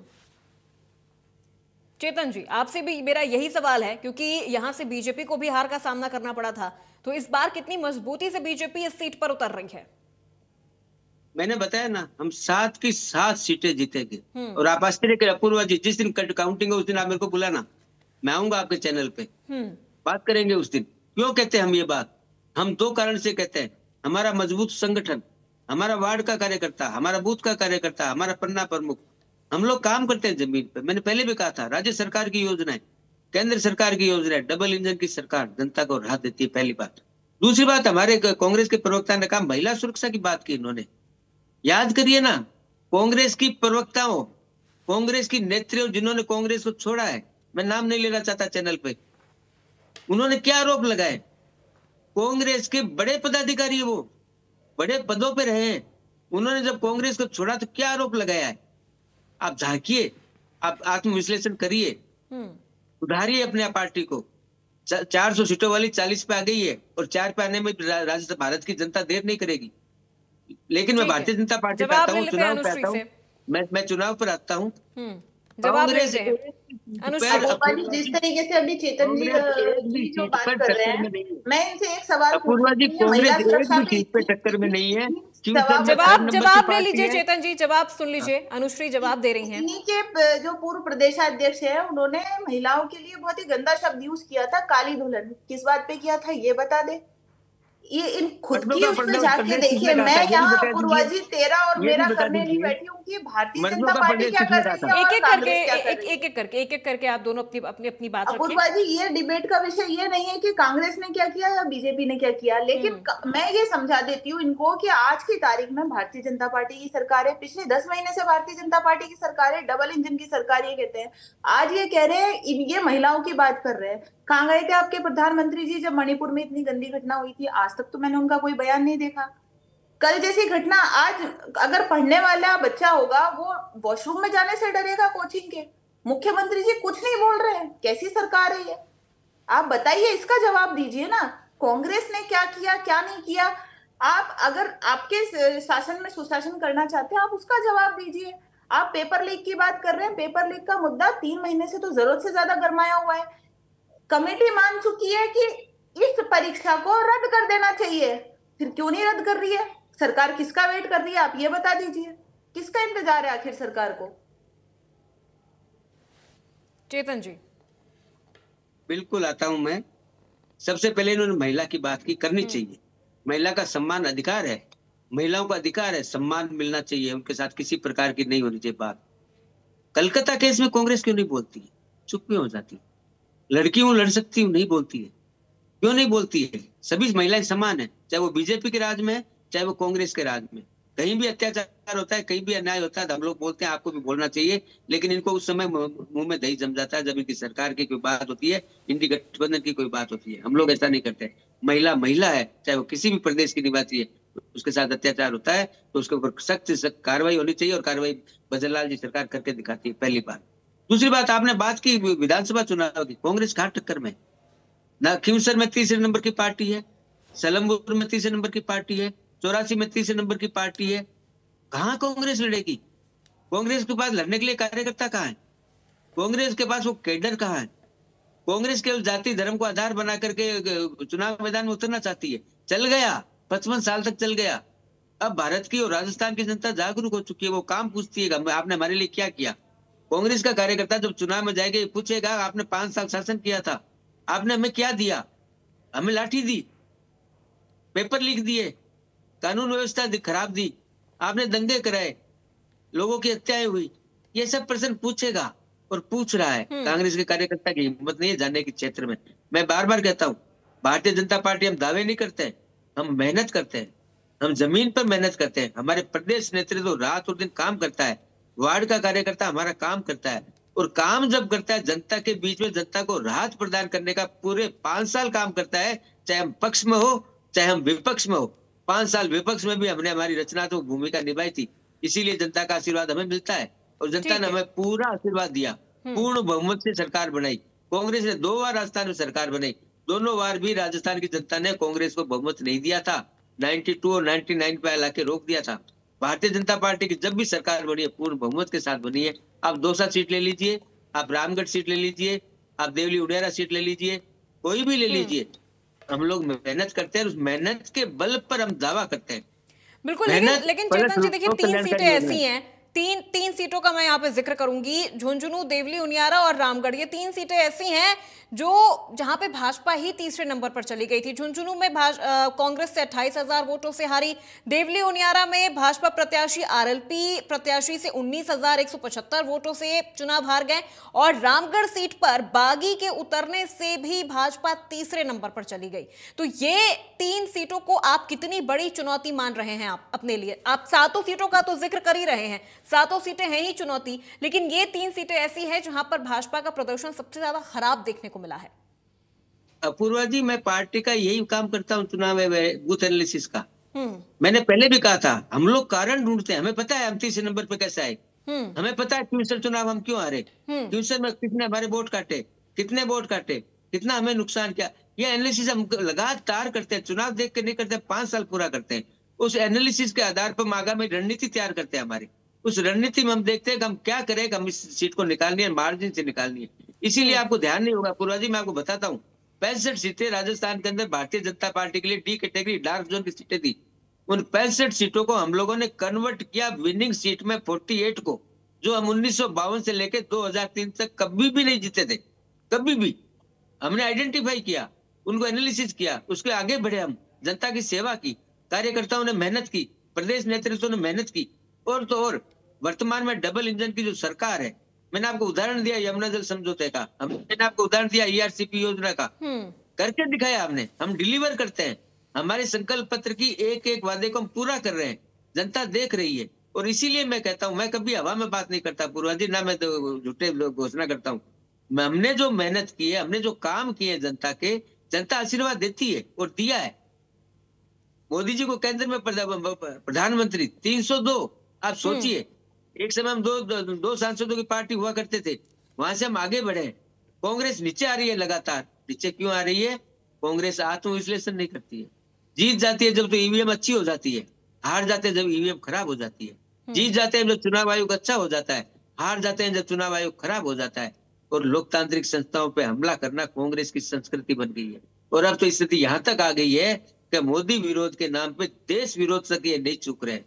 चेतन जी, आपसे भी मेरा यही सवाल है, क्योंकि यहां से बीजेपी को भी हार का सामना करना पड़ा था, तो इस बार कितनी मजबूती से बीजेपी इस सीट पर उतर रही है? मैंने बताया ना, हम 7 की 7 सीटें जीतेंगे। और आप आश्चर्य करें अपूर्वा जी, जिस दिन काउंटिंग है उस दिन आप मेरे को बुलाना, मैं आऊंगा आपके चैनल पे, बात करेंगे उस दिन। क्यों कहते हैं हम ये बात? हम 2 कारण से कहते हैं। हमारा मजबूत संगठन, हमारा वार्ड का कार्यकर्ता, हमारा बूथ का कार्यकर्ता, हमारा पन्ना प्रमुख, हम लोग काम करते हैं जमीन पे। मैंने पहले भी कहा था, राज्य सरकार की योजना है, केंद्र सरकार की योजना है, डबल इंजन की सरकार जनता को राहत देती है, पहली बात। दूसरी बात, हमारे कांग्रेस के प्रवक्ता ने कहा महिला सुरक्षा की बात की इन्होंने। याद करिए ना, कांग्रेस की प्रवक्ताओं, कांग्रेस की नेत्रियों जिन्होंने कांग्रेस को छोड़ा है, मैं नाम नहीं लेना चाहता चैनल पे, उन्होंने क्या आरोप लगाए? कांग्रेस के बड़े पदाधिकारी है, वो बड़े पदों पे रहे हैं, उन्होंने जब कांग्रेस को छोड़ा तो क्या आरोप लगाया है? आप झांकिए, आप आत्मविश्लेषण करिए, सुधारिए अपने पार्टी को। 400 सीटों वाली 40 पे आ गई है, और 4 पे आने में भारत की जनता देर नहीं करेगी। लेकिन मैं भारतीय जनता पार्टी पे आता हूँ, चुनाव पे आता हूँ, मैं चुनाव पर आता हूँ। कांग्रेस जिस तरीके से अभी चेतन जी जो बात कर रहे हैं, मैं इनसे एक सवाल अपूर्वा जी, कांग्रेस पे टक्कर में नहीं है। जवाब ले लीजिए चेतन जी, जवाब सुन लीजिए। अनुश्री जवाब दे रही हैं। इन्हीं के जो पूर्व प्रदेशाध्यक्ष है, उन्होंने महिलाओं के लिए बहुत ही गंदा शब्द यूज किया था, काली दुल्हन। किस बात पे किया था ये बता दे। ये इन खुद की उसमें जाके देखिए। मैं यहाँ अपूर्वा जी तेरा और मेरा करने नहीं बैठी हूँ कि भारतीय जनता पार्टी क्या कर रही है, एक एक करके आप दोनों अपनी अपनी बात रखिए। अपूर्वा जी, ये डिबेट का विषय ये नहीं है कि कांग्रेस ने क्या किया या बीजेपी ने क्या किया, लेकिन मैं ये समझा देती हूँ इनको कि आज की तारीख में भारतीय जनता पार्टी की सरकार है। पिछले 10 महीने से भारतीय जनता पार्टी की सरकार है, डबल इंजन की सरकार ये कहते हैं। आज ये कह रहे हैं, ये महिलाओं की बात कर रहे हैं। कहाँ गए थे आपके प्रधानमंत्री जी जब मणिपुर में इतनी गंदी घटना हुई थी? आज तक तो मैंने उनका कोई बयान नहीं देखा। कल जैसी घटना आज अगर पढ़ने वाला बच्चा होगा, वो वॉशरूम में जाने से डरेगा कोचिंग के। मुख्यमंत्री जी कुछ नहीं बोल रहे हैं। कैसी सरकार है ये? आप बताइए, इसका जवाब दीजिए ना। कांग्रेस ने क्या किया, क्या नहीं किया? आप अगर आपके शासन में सुशासन करना चाहते हैं, आप उसका जवाब दीजिए। आप पेपर लीक की बात कर रहे हैं। पेपर लीक का मुद्दा 3 महीने से तो जरूरत से ज्यादा गरमाया हुआ है। कमेटी मान चुकी है कि इस परीक्षा को रद्द कर देना चाहिए। फिर क्यों नहीं रद्द कर रही है सरकार? किसका वेट कर रही है? आप ये बता दीजिए, किसका इंतजार है आखिर सरकार को? चेतन जी, बिल्कुल आता हूं मैं। सबसे पहले इन्होंने महिला की बात की, करनी चाहिए। महिला का सम्मान अधिकार है, महिलाओं का अधिकार है, सम्मान मिलना चाहिए, उनके साथ किसी प्रकार की नहीं होनी चाहिए बात। कलकत्ता केस में कांग्रेस क्यों नहीं बोलती है? चुप क्यों हो जाती है? लड़की हूं, लड़ सकती हूँ, नहीं बोलती है। क्यों नहीं बोलती है? सभी महिलाएं समान है, चाहे वो बीजेपी के राज में है, चाहे वो कांग्रेस के राज में। कहीं भी अत्याचार होता है, कहीं भी अन्याय होता है, तो हम लोग बोलते हैं आपको भी बोलना चाहिए। लेकिन इनको उस समय मुंह में दही जम जाता है जब इनकी सरकार की कोई बात होती है, इंडी गठबंधन की कोई बात होती है। हम लोग ऐसा नहीं करते। महिला महिला है, चाहे वो किसी भी प्रदेश की निवासी है, उसके साथ अत्याचार होता है तो उसके ऊपर सख्त से सख्त कार्रवाई होनी चाहिए, और कार्रवाई भजनलाल जी सरकार करके दिखाती है, पहली बात। दूसरी बात, आपने बात की विधानसभा चुनाव की। कांग्रेस कहाँ टक्कर में? ना खींवसर में 3 नंबर की पार्टी है, सलमपुर में 3 नंबर की पार्टी है, 84 में 3 नंबर की पार्टी है। कहाँ कांग्रेस लड़ेगी? कांग्रेस के पास लड़ने के लिए कार्यकर्ता कहाँ है? कांग्रेस के पास वो कैडर कहाँ है? कांग्रेस केवल जाति धर्म को आधार बना करके चुनाव मैदान में उतरना चाहती है। चल गया, 55 साल तक चल गया। अब भारत की और राजस्थान की जनता जागरूक हो चुकी है, वो काम पूछती है आपने हमारे लिए क्या किया। कांग्रेस का कार्यकर्ता जब चुनाव में जाएगा पूछेगा आपने 5 साल शासन किया था, आपने हमें क्या दिया? हमें लाठी दी, पेपर लिख दिए, कानून व्यवस्था खराब दी, आपने दंगे कराए, लोगों की हत्याएं हुई। ये सब प्रश्न पूछेगा और पूछ रहा है। कांग्रेस के कार्यकर्ता की हिम्मत नहीं है जाने के क्षेत्र में। मैं बार बार कहता हूँ, भारतीय जनता पार्टी हम दावे नहीं करते, हम मेहनत करते हैं, हम जमीन पर मेहनत करते हैं। हमारे प्रदेश नेतृत्व रात और दिन काम करता है, वार्ड का कार्यकर्ता हमारा काम करता है, और काम जब करता है जनता के बीच में जनता को राहत प्रदान करने का पूरे 5 साल काम करता है, चाहे हम पक्ष में हो चाहे हम विपक्ष में हो। 5 साल विपक्ष में भी हमने हमारी रचनात्मक भूमिका निभाई थी, इसीलिए जनता का आशीर्वाद हमें मिलता है, और जनता ने हमें पूरा आशीर्वाद दिया, पूर्ण बहुमत से सरकार बनाई। कांग्रेस ने 2 बार राजस्थान में सरकार बनाई, दोनों बार भी राजस्थान की जनता ने कांग्रेस को बहुमत नहीं दिया था। 92 और 99 पे हालांकि रोक दिया था। भारतीय जनता पार्टी की जब भी सरकार बनी है पूर्ण बहुमत के साथ बनी है। आप दौसा सीट ले लीजिए, आप रामगढ़ सीट ले लीजिए, आप देवली उडेरा सीट ले लीजिए, कोई भी ले लीजिए, हम लोग मेहनत करते हैं, उस मेहनत के बल पर हम दावा करते हैं। बिल्कुल, लेकिन चेतन जी देखिए, 3 सीटें ऐसी हैं, तीन सीटों का मैं यहाँ पे जिक्र करूंगी, झुंझुनू, देवली उनियारा और रामगढ़। ये 3 सीटें ऐसी हैं जहां पे भाजपा ही तीसरे नंबर पर चली गई थी। झुंझुनू में कांग्रेस से 28,000 वोटों से हारी। देवली उनियारा में भाजपा प्रत्याशी आरएलपी प्रत्याशी से 19,175 वोटों से चुनाव हार गए। और रामगढ़ सीट पर बागी के उतरने से भी भाजपा तीसरे नंबर पर चली गई। तो ये 3 सीटों को आप कितनी बड़ी चुनौती मान रहे हैं आप अपने लिए? आप 7 सीटों का तो जिक्र कर ही रहे हैं, 7 सीटें हैं ही चुनौती, लेकिन ये 3 सीटें ऐसी हैं जहां पर भाजपा का प्रदर्शन सबसे ज्यादा खराब देखने को मिला है। अपूर्वा जी, मैं पार्टी का यही काम करता हूँ, चुनाव बूथ एनालिसिस का। मैंने पहले भी कहा था, हम लोग कारण ढूंढते हैं। हमें पता है हम तीसरे नंबर पे कैसे आए, हमें पता है क्यूंसर चुनाव हम क्यों हारे, क्यूंसर में कितने हमारे वोट काटे, कितना हमें नुकसान किया। ये एनालिसिस हम लगातार करते हैं, चुनाव देख के नहीं करते, 5 साल पूरा करते हैं। उस एनालिसिस के आधार पर हम आगामी रणनीति तैयार करते हैं। हमारी उस रणनीति में हम देखते हैं कि हम क्या करें, हम इस सीट को निकालनी है, मार्जिन से निकालनी है। इसीलिए आपको ध्यान नहीं होगा पूर्वा जी, मैं आपको बताता हूँ, 65 सीटें राजस्थान के अंदर भारतीय जनता पार्टी के लिए डी कैटेगरी डार्क जोन की सीटें थी। उन 65 सीटों को हम लोगों ने कन्वर्ट किया विनिंग सीट में 48 को, जो हम 1952 से लेकर 2003 तक कभी भी नहीं जीते थे। कभी भी हमने आइडेंटिफाई किया, उनको एनालिसिस किया, उसके आगे बढ़े, हम जनता की सेवा की, कार्यकर्ताओं ने मेहनत की, प्रदेश नेतृत्व ने मेहनत की। और तो और वर्तमान में डबल इंजन की जो सरकार है, मैंने आपको उदाहरण दिया यमुना जल समझौते का, मैंने आपको उदाहरण दिया ईआरसीपी योजना का, करके दिखाया हमने। हम डिलीवर करते हैं, हमारे संकल्प पत्र की एक एक वादे को हम पूरा कर रहे हैं, जनता देख रही है। और इसीलिए मैं कहता हूं, मैं कभी हवा में बात नहीं करता पूर्वा जी, ना मैं झूठे घोषणा करता हूँ। हमने जो मेहनत की है, हमने जो काम किए जनता के, जनता आशीर्वाद देती है और दिया है। मोदी जी को केंद्र में प्रधानमंत्री 302, आप सोचिए, एक समय हम दो सांसदों की पार्टी हुआ करते थे, वहां से हम आगे बढ़े। कांग्रेस नीचे आ रही है लगातार। नीचे क्यों आ रही है? कांग्रेस आत्मविश्लेषण नहीं करती है। जीत जाती है जब तो ईवीएम अच्छी हो जाती है, हार जाते हैं जब ईवीएम खराब हो जाती है। जीत जाते हैं जब चुनाव आयोग अच्छा हो जाता है, हार जाते हैं जब चुनाव आयोग खराब हो जाता है। और लोकतांत्रिक संस्थाओं पे हमला करना कांग्रेस की संस्कृति बन गई है। और अब तो स्थिति यहाँ तक आ गई है कि मोदी विरोध के नाम पे देश विरोध तक ये नहीं चूक रहे।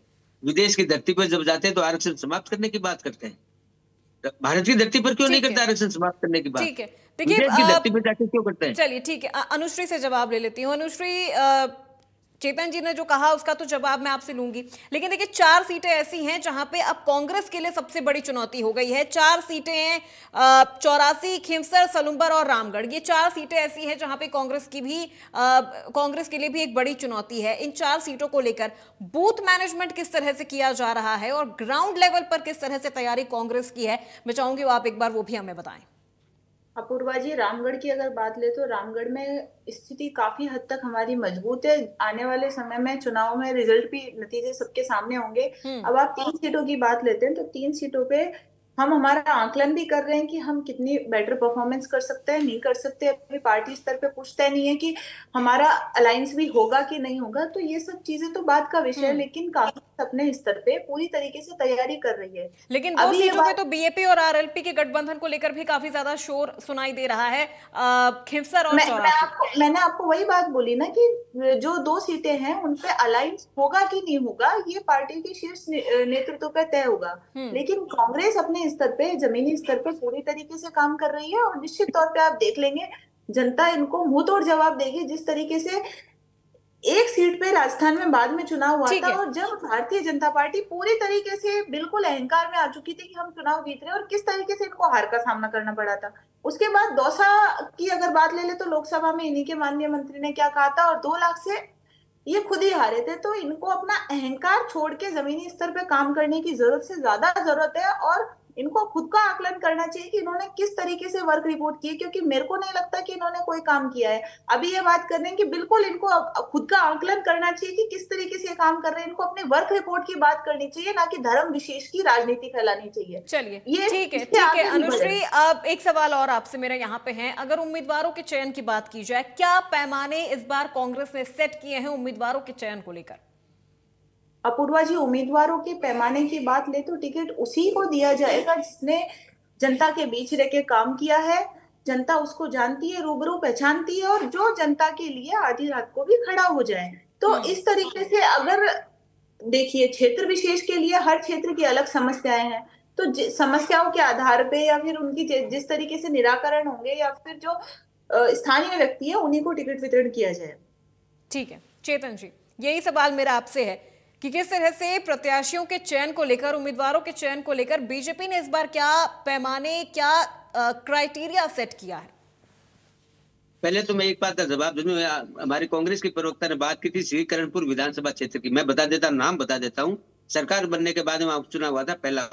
विदेश की धरती पर जब जाते हैं तो आरक्षण समाप्त करने की बात करते हैं। भारत की धरती पर क्यों नहीं करते आरक्षण समाप्त करने की बात? ठीक है, देखिए विदेश की धरती पर जाके क्यों करते हैं? चलिए ठीक है, अनुश्री से जवाब ले लेती हूँ। अनुश्री, चेतन जी ने जो कहा उसका तो जवाब मैं आपसे लूंगी, लेकिन देखिए 4 सीटें ऐसी हैं जहां पे अब कांग्रेस के लिए सबसे बड़ी चुनौती हो गई है। 4 सीटें हैं, 84, खिंवसर, सलुम्बर और रामगढ़। ये 4 सीटें ऐसी हैं जहां पे कांग्रेस के लिए भी एक बड़ी चुनौती है। इन 4 सीटों को लेकर बूथ मैनेजमेंट किस तरह से किया जा रहा है और ग्राउंड लेवल पर किस तरह से तैयारी कांग्रेस की है, मैं चाहूंगी वो आप एक बार वो भी हमें बताएं। अपूर्वा जी, रामगढ़ की अगर बात ले तो रामगढ़ में स्थिति काफी हद तक हमारी मजबूत है। आने वाले समय में चुनाव में रिजल्ट भी, नतीजे सबके सामने होंगे। अब आप 3 सीटों की बात लेते हैं तो 3 सीटों पे हम हमारा आकलन भी कर रहे हैं कि हम कितनी बेटर परफॉर्मेंस कर सकते हैं, नहीं कर सकते। अभी पार्टी स्तर पे कुछ तय नहीं है कि हमारा अलायंस भी होगा कि नहीं होगा, तो ये सब चीजें तो बात का विषय है। लेकिन कांग्रेस अपने स्तर पे पूरी तरीके से तैयारी कर रही है। लेकिन 2 सीटों पे तो बीएपी और आरएलपी के गठबंधन को लेकर भी काफी ज्यादा शोर सुनाई दे रहा है, खिंवसर और 84। मैंने आपको वही बात बोली ना कि जो 2 सीटें हैं उन पे अलायंस होगा कि नहीं होगा ये पार्टी के शीर्ष नेतृत्व पे तय होगा। लेकिन कांग्रेस अपने स्तर पे, जमीनी स्तर पे पूरी तरीके से काम कर रही है और निश्चित तौर पे आप देख लेंगे जनता इनको मुंह तोड़ जवाब देगी। जिस तरीके से एक सीट पे राजस्थान में बाद में चुनाव हुआ था और जब भारतीय जनता पार्टी पूरी तरीके से बिल्कुल अहंकार में आ चुकी थी कि हम चुनाव जीत रहे हैं और किस तरीके से इनको हार का सामना करना पड़ा था। उसके बाद दौसा की अगर बात ले ले तो लोकसभा में इन्हीं के माननीय मंत्री ने क्या कहा था और 2 लाख से ये खुद ही हारे थे। तो इनको अपना अहंकार छोड़ के जमीनी स्तर पे काम करने की जरूरत से ज्यादा जरूरत है और इनको खुद का आकलन करना चाहिए कि इन्होंने किस तरीके से वर्क रिपोर्ट की है, क्योंकि मेरे को नहीं लगता कि इन्होंने कोई काम किया है। अभी ये बात कर रहे हैं कि बिल्कुल इनको खुद का आकलन करना चाहिए कि किस तरीके से काम कर रहे हैं। इनको अपने वर्क रिपोर्ट की बात करनी चाहिए, ना कि धर्म विशेष की राजनीति फैलानी चाहिए। चलिए ये ठीक है, इससे आगे नहीं अनुश्री, बढ़े। अब एक सवाल और आपसे मेरा यहाँ पे है, अगर उम्मीदवारों के चयन की बात की जाए, क्या पैमाने इस बार कांग्रेस ने सेट किए हैं उम्मीदवारों के चयन को लेकर? अपूर्वा जी, उम्मीदवारों के पैमाने की बात ले तो टिकट उसी को दिया जाएगा जिसने जनता के बीच रह के काम किया है, जनता उसको जानती है, रूबरू पहचानती है, और जो जनता के लिए आधी रात को भी खड़ा हो जाए। तो इस तरीके से अगर देखिए, क्षेत्र विशेष के लिए हर क्षेत्र की अलग समस्याएं हैं, तो समस्याओं के आधार पे या फिर उनकी जिस तरीके से निराकरण होंगे, या फिर जो स्थानीय व्यक्ति है उन्हीं को टिकट वितरण किया जाए। ठीक है चेतन जी, यही सवाल मेरा आपसे है कि किस तरह से प्रत्याशियों के चयन को लेकर, उम्मीदवारों के चयन को लेकर बीजेपी ने इस बार क्या पैमाने, क्या क्राइटेरिया सेट किया है? पहले तो मैं एक बात का जवाब दूं। हमारी कांग्रेस की प्रवक्ता ने बात की थी श्रीकरणपुर विधानसभा क्षेत्र की। मैं बता देता, नाम बता देता हूँ। सरकार बनने के बाद वहां उपचुनाव हुआ था, पहला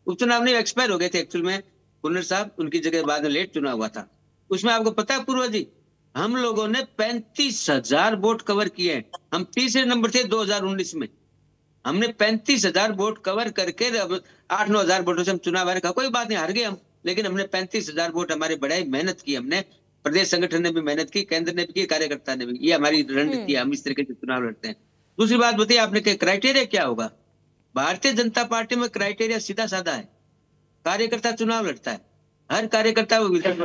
उपचुनाव नहीं, एक्सपायर हो गए थे एक्चुअल में कुन्नर साहब, उनकी जगह बाद में लेट चुनाव हुआ था। उसमें आपको पता है पूर्व जी, हम लोगों ने 35,000 वोट कवर किए हैं। हम तीसरे नंबर थे 2019 में। हमने 35,000 वोट कवर करके 8-9 हजार वोटों से हम चुनाव हारे। कोई बात नहीं, हार गए हम, लेकिन हमने 35,000 वोट, हमारे बढ़ाई मेहनत की हमने, प्रदेश संगठन ने भी मेहनत की, केंद्र ने भी की, कार्यकर्ता ने भी। ये हमारी रणनीति है, हम इस तरीके से चुनाव लड़ते हैं। दूसरी बात बताइए आपने कि क्राइटेरिया क्या होगा। भारतीय जनता पार्टी में क्राइटेरिया सीधा साधा है। कार्यकर्ता चुनाव लड़ता है, हर कार्यकर्ता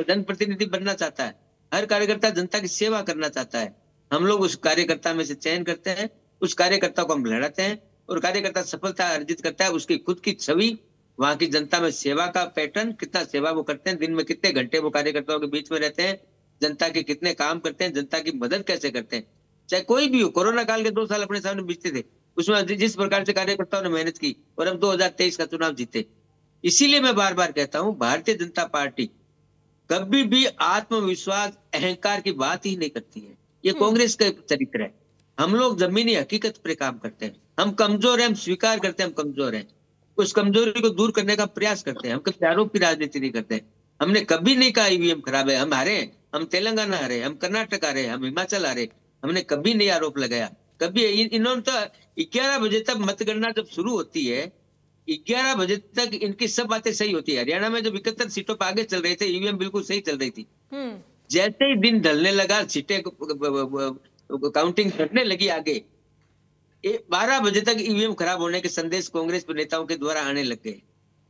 जनप्रतिनिधि बनना चाहता है, हर कार्यकर्ता जनता की सेवा करना चाहता है। हम लोग उस कार्यकर्ता में से चयन करते हैं, उस कार्यकर्ता को हम लड़ाते हैं, और कार्यकर्ता सफलता अर्जित करता है। उसकी खुद की छवि, वहां की जनता में सेवा का पैटर्न, कितना सेवा वो करते हैं, दिन में कितने घंटे वो कार्यकर्ताओं के बीच में रहते हैं, जनता के कितने काम करते हैं, जनता की मदद कैसे करते हैं। चाहे कोई भी हो, कोरोना काल के 2 साल अपने सामने बीतते थे, उसमें जिस प्रकार से कार्यकर्ताओं ने मेहनत की, और हम 2023 का चुनाव जीते। इसीलिए मैं बार बार कहता हूं, भारतीय जनता पार्टी कभी भी आत्मविश्वास, अहंकार की बात ही नहीं करती है। ये कांग्रेस का चरित्र है। हम लोग जमीनी हकीकत पर काम करते हैं। हम कमजोर हैं, हम स्वीकार करते हैं हम कमजोर हैं, उस कमजोरी को दूर करने का प्रयास करते हैं। हम कभी आरोप की राजनीति नहीं करते। हमने कभी नहीं कहा ईवीएम खराब है, हम हारे, हम तेलंगाना हारे, हम कर्नाटक हारे, हम हिमाचल हारे। हमने कभी नहीं आरोप लगाया। कभी इन्होंने तो 11 बजे तक मतगणना जब शुरू होती है, 11 बजे तक इनकी सब बातें सही होती है। हरियाणा में जब 71 सीटों पर आगे चल रहे थे, ईवीएम बिल्कुल सही चल रही थी। जैसे ही दिन ढलने लगा, सीटें काउंटिंग करने लगी आगे, 12 बजे तक ईवीएम खराब होने के संदेश कांग्रेस नेताओं के द्वारा आने लग गए।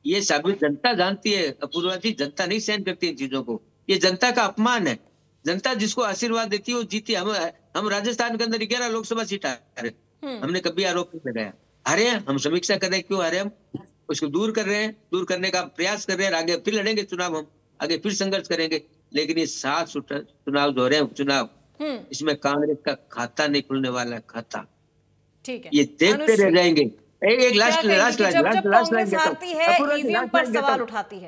ये साबित जनता जानती है अपूर्वा जी, जनता नहीं सहन करती इन चीजों को। ये जनता का अपमान है। जनता जिसको आशीर्वाद देती है वो जीती। हम राजस्थान के अंदर 11 लोकसभा सीट हारे, हमने कभी आरोप नहीं लगाया। हारे हैं, हम समीक्षा कर रहे हैं क्यों हारे, हम उसको दूर कर रहे हैं, दूर करने का प्रयास कर रहे हैं। आगे फिर लड़ेंगे चुनाव, हम आगे फिर संघर्ष करेंगे। लेकिन ये 7 चुनाव जो हो रहे हैं, उपचुनाव, इसमें कांग्रेस का खाता नहीं खुलने वाला, खाता। ठीक है, ये देखते रह जाएंगे। एक लास्ट लाइन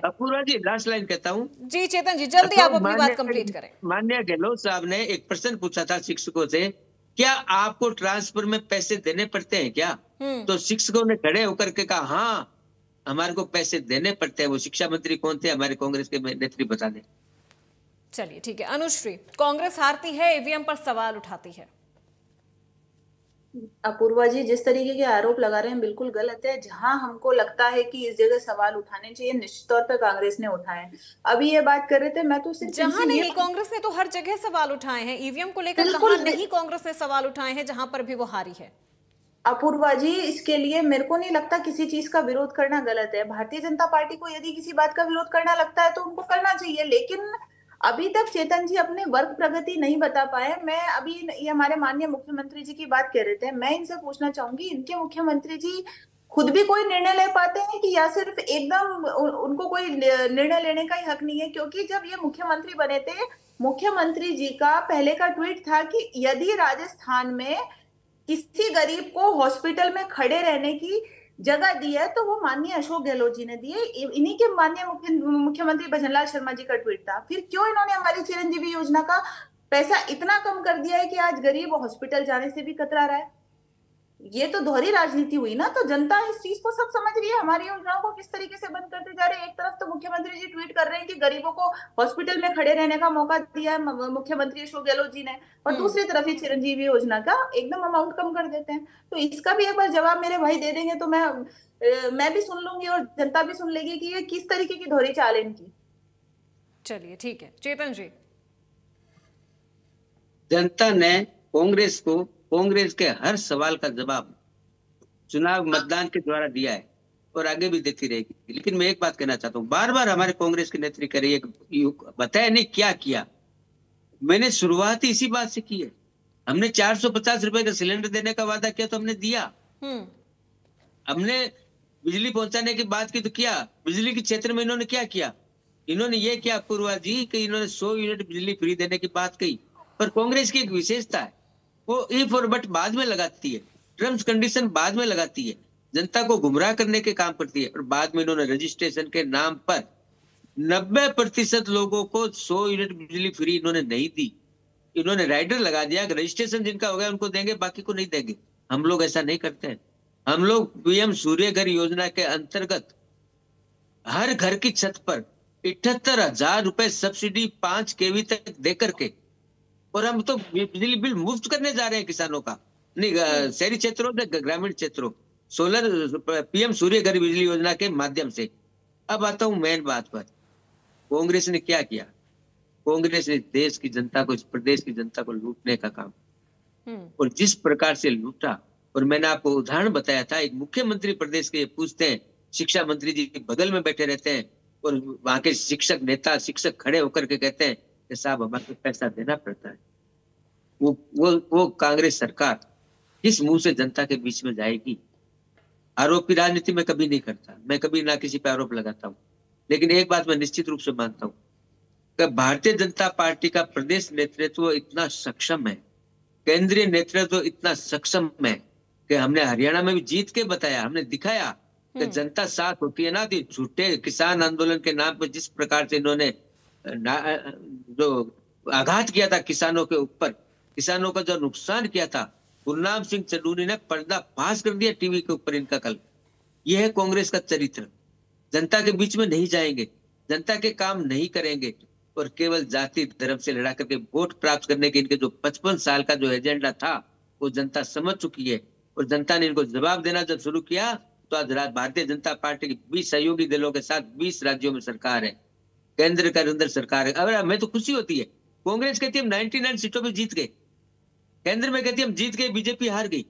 अपूर्वा जी, लास्ट लाइन कहता हूँ जी। चेतन जी, जल्दी आप अपनी बात कंप्लीट करें। माननीय गहलोत साहब ने एक प्रश्न पूछा था शिक्षकों से, क्या आपको ट्रांसफर में पैसे देने पड़ते हैं क्या? तो शिक्षकों ने खड़े होकर के कहा, हाँ हमारे को पैसे देने पड़ते हैं। वो शिक्षा मंत्री कौन थे? हमारे कांग्रेस के नेत्री बता दें। चलिए ठीक है। अनुश्री, कांग्रेस हारती है, ईवीएम पर सवाल उठाती है। अपूर्वा जी, जिस तरीके के आरोप लगा रहे हैं बिल्कुल गलत है। जहां हमको लगता है कि इस जगह सवाल उठाने चाहिए, निश्चित तौर पर कांग्रेस ने उठाए हैं। अभी ये बात कर रहे थे, मैं तो जहां नहीं, कांग्रेस ने तो हर जगह सवाल उठाए हैं। ईवीएम को लेकर कहां नहीं कांग्रेस ने सवाल उठाए हैं जहां पर भी वो हारी है। अपूर्वा जी, इसके लिए मेरे को नहीं लगता किसी चीज का विरोध करना गलत है। भारतीय जनता पार्टी को यदि किसी बात का विरोध करना लगता है तो उनको करना चाहिए, लेकिन अभी तक चेतन जी अपने वर्क प्रगति नहीं बता पाए। मैं अभी ये हमारे माननीय मुख्यमंत्री जी की बात कर रहे थे, मैं इनसे पूछना चाहूंगी, इनके मुख्यमंत्री जी खुद भी कोई निर्णय ले पाते हैं कि या सिर्फ एकदम उनको कोई निर्णय लेने का ही हक नहीं है? क्योंकि जब ये मुख्यमंत्री बने थे, मुख्यमंत्री जी का पहले का ट्वीट था कि यदि राजस्थान में किसी गरीब को हॉस्पिटल में खड़े रहने की जगह दी है तो वो माननीय अशोक गहलोत जी ने दिए। इन्हीं के माननीय मुख्यमंत्री भजनलाल शर्मा जी का ट्वीट था। फिर क्यों इन्होंने हमारी चिरंजीवी योजना का पैसा इतना कम कर दिया है कि आज गरीब हॉस्पिटल जाने से भी कतरा रहा है? ये तो दोहरी राजनीति हुई ना। तो जनता इस चीज को सब समझ रही है, हमारी योजनाओं को किस तरीके से बंद करते जा रहे हैं। एक तरफ तो मुख्यमंत्री जी ट्वीट कर रहे हैं कि गरीबों को हॉस्पिटल में खड़े रहने का मौका दिया है मुख्यमंत्री अशोक गहलोत जी ने, और दूसरी तरफ ये चिरंजीवी योजना का एकदम अमाउंट कम कर देते हैं। तो इसका भी एक बार जवाब मेरे भाई दे देंगे तो मैं भी सुन लूंगी और जनता भी सुन लेगी कि ये किस तरीके की दोहरी चाल है इनकी। चलिए ठीक है, चेतन जी। जनता ने कांग्रेस के हर सवाल का जवाब चुनाव मतदान के द्वारा दिया है और आगे भी देती रहेगी। लेकिन मैं एक बात कहना चाहता हूँ, बार बार हमारे कांग्रेस के नेत्री कह रही है बताया नहीं क्या किया। मैंने शुरुआत ही इसी बात से की है। हमने 450 रुपए का सिलेंडर देने का वादा किया तो हमने दिया। हमने बिजली पहुंचाने की बात की तो किया। बिजली के क्षेत्र में इन्होंने क्या किया? इन्होंने ये किया पूर्वा जी कि इन्होंने 100 यूनिट बिजली फ्री देने की बात कही। पर कांग्रेस की एक विशेषता है, वो इफ और बट बाद में लगाती है, टर्म्स कंडीशन बाद में लगाती है, जनता को गुमराह करने के काम करती है। और बाद में इन्होंने रजिस्ट्रेशन के नाम पर 90% लोगों को 100 यूनिट बिजली फ्री इन्होंने नहीं दी। इन्होंने राइडर लगा दिया कि रजिस्ट्रेशन जिनका हो गया उनको देंगे, बाकी को नहीं देंगे। हम लोग ऐसा नहीं करते हैं। हम लोग पीएम सूर्य घर योजना के अंतर्गत हर घर की छत पर 78,000 रुपए सब्सिडी 5 केवी तक दे करके, और हम तो बिजली बिल मुफ्त करने जा रहे हैं किसानों का, नहीं शहरी क्षेत्रों से ग्रामीण क्षेत्रों, सोलर पीएम सूर्य घर बिजली योजना के माध्यम से। अब आता हूं मेन बात पर, कांग्रेस ने क्या किया? कांग्रेस ने देश की जनता को, इस प्रदेश की जनता को लूटने का काम, और जिस प्रकार से लूटा, और मैंने आपको उदाहरण बताया था, एक मुख्यमंत्री प्रदेश के पूछते हैं, शिक्षा मंत्री जी बगल में बैठे रहते हैं, और वहां के शिक्षक खड़े होकर के कहते हैं कि साहब हमारे पैसा देना पड़ता है। वो कांग्रेस सरकार किस मुंह से जनता के बीच में जाएगी? आरोप की राजनीति में कभी नहीं करता, मैं कभी ना किसी पे आरोप लगाता हूँ। लेकिन एक बात मैं निश्चित रूप से मानता हूँ कि भारतीय जनता पार्टी का प्रदेश नेतृत्व इतना सक्षम है, केंद्रीय नेतृत्व इतना सक्षम है कि हमने हरियाणा में भी जीत के बताया, हमने दिखाया कि जनता साथ होती है ना। तो झूठे किसान आंदोलन के नाम पर जिस प्रकार से इन्होंने जो आघात किया था किसानों के ऊपर, किसानों का जो नुकसान किया था, गुरनाम सिंह चन्नूनी ने पर्दाफाश कर दिया टीवी के ऊपर इनका कल। यह है कांग्रेस का चरित्र। जनता के बीच में नहीं जाएंगे, जनता के काम नहीं करेंगे, और केवल जाति धर्म से लड़ा करके वोट प्राप्त करने के इनके जो 55 साल का जो एजेंडा था वो जनता समझ चुकी है। और जनता ने इनको जवाब देना जब शुरू किया तो आज भारतीय जनता पार्टी की 20 सहयोगी दलों के साथ 20 राज्यों में सरकार है, केंद्र के अंदर सरकार है। अब हमें तो खुशी होती है, कांग्रेस कहती है हम 99 सीटों पे जीत गए, केंद्र में कहती है हम जीत गए, बीजेपी हार गई,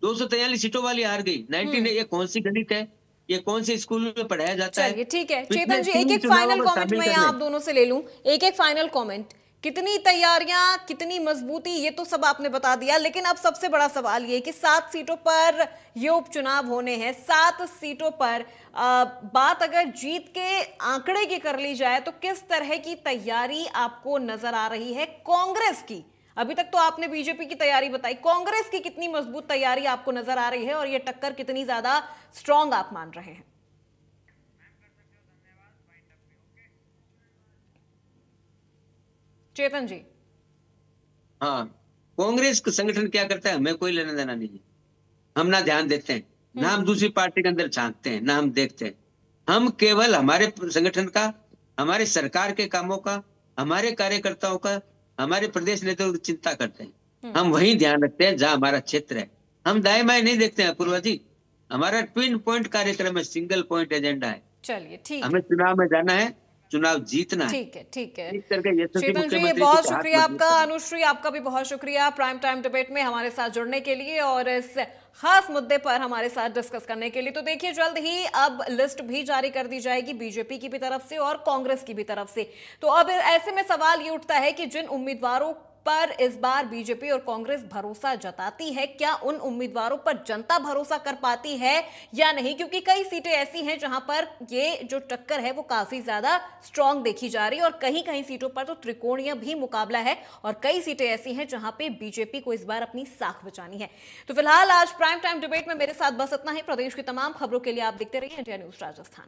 243 सीटों वाली हार गई। 99 ये कौन सी गणित है? ये कौन से स्कूल में पढ़ाया जाता है? चलिए ठीक है चेतन जी, एक फाइनल कमेंट मैं आप दोनों से ले लूं, एक फाइनल कमेंट। कितनी तैयारियां, कितनी मजबूती, ये तो सब आपने बता दिया, लेकिन अब सबसे बड़ा सवाल ये कि 7 सीटों पर ये उपचुनाव होने हैं। 7 सीटों पर बात अगर जीत के आंकड़े की कर ली जाए तो किस तरह की तैयारी आपको नजर आ रही है कांग्रेस की? अभी तक तो आपने बीजेपी की तैयारी बताई, कांग्रेस की कितनी मजबूत तैयारी आपको नजर आ रही है, और ये टक्कर कितनी ज्यादा स्ट्रांग आप मान रहे हैं? चेतन जी। हाँ, कांग्रेस का संगठन क्या करता है हमें कोई लेना देना नहीं है। हम ना ध्यान देते हैं, ना हम दूसरी पार्टी के अंदर झांकते हैं, ना हम देखते हैं। हम केवल हमारे संगठन का, हमारे सरकार के कामों का, हमारे कार्यकर्ताओं का, हमारे प्रदेश नेताओं की चिंता करते हैं। हम वही ध्यान रखते हैं जहां हमारा क्षेत्र है। हम दाएं बाएं नहीं देखते हैं पूर्वा जी। हमारा ट्विन पॉइंट कार्यक्रम है, सिंगल पॉइंट एजेंडा है। चलिए ठीक, हमें चुनाव में जाना है, चुनाव जीतना है। ठीक है, ठीक है चेतन जी, बहुत शुक्रिया आपका। अनुश्री, आपका भी बहुत शुक्रिया प्राइम टाइम डिबेट में हमारे साथ जुड़ने के लिए और इस खास मुद्दे पर हमारे साथ डिस्कस करने के लिए। तो देखिए जल्द ही अब लिस्ट भी जारी कर दी जाएगी बीजेपी की भी तरफ से और कांग्रेस की भी तरफ से। तो अब ऐसे में सवाल ये उठता है कि जिन उम्मीदवारों पर इस बार बीजेपी और कांग्रेस भरोसा जताती है, क्या उन उम्मीदवारों पर जनता भरोसा कर पाती है या नहीं? क्योंकि कई सीटें ऐसी हैं जहां पर ये जो टक्कर है वो काफी ज्यादा स्ट्रांग देखी जा रही है, और कहीं कहीं सीटों पर तो त्रिकोणीय भी मुकाबला है, और कई सीटें ऐसी हैं जहां पे बीजेपी को इस बार अपनी साख बचानी है। तो फिलहाल आज प्राइम टाइम डिबेट में मेरे साथ बस इतना ही। प्रदेश की तमाम खबरों के लिए आप देखते रहिए इंडिया न्यूज राजस्थान।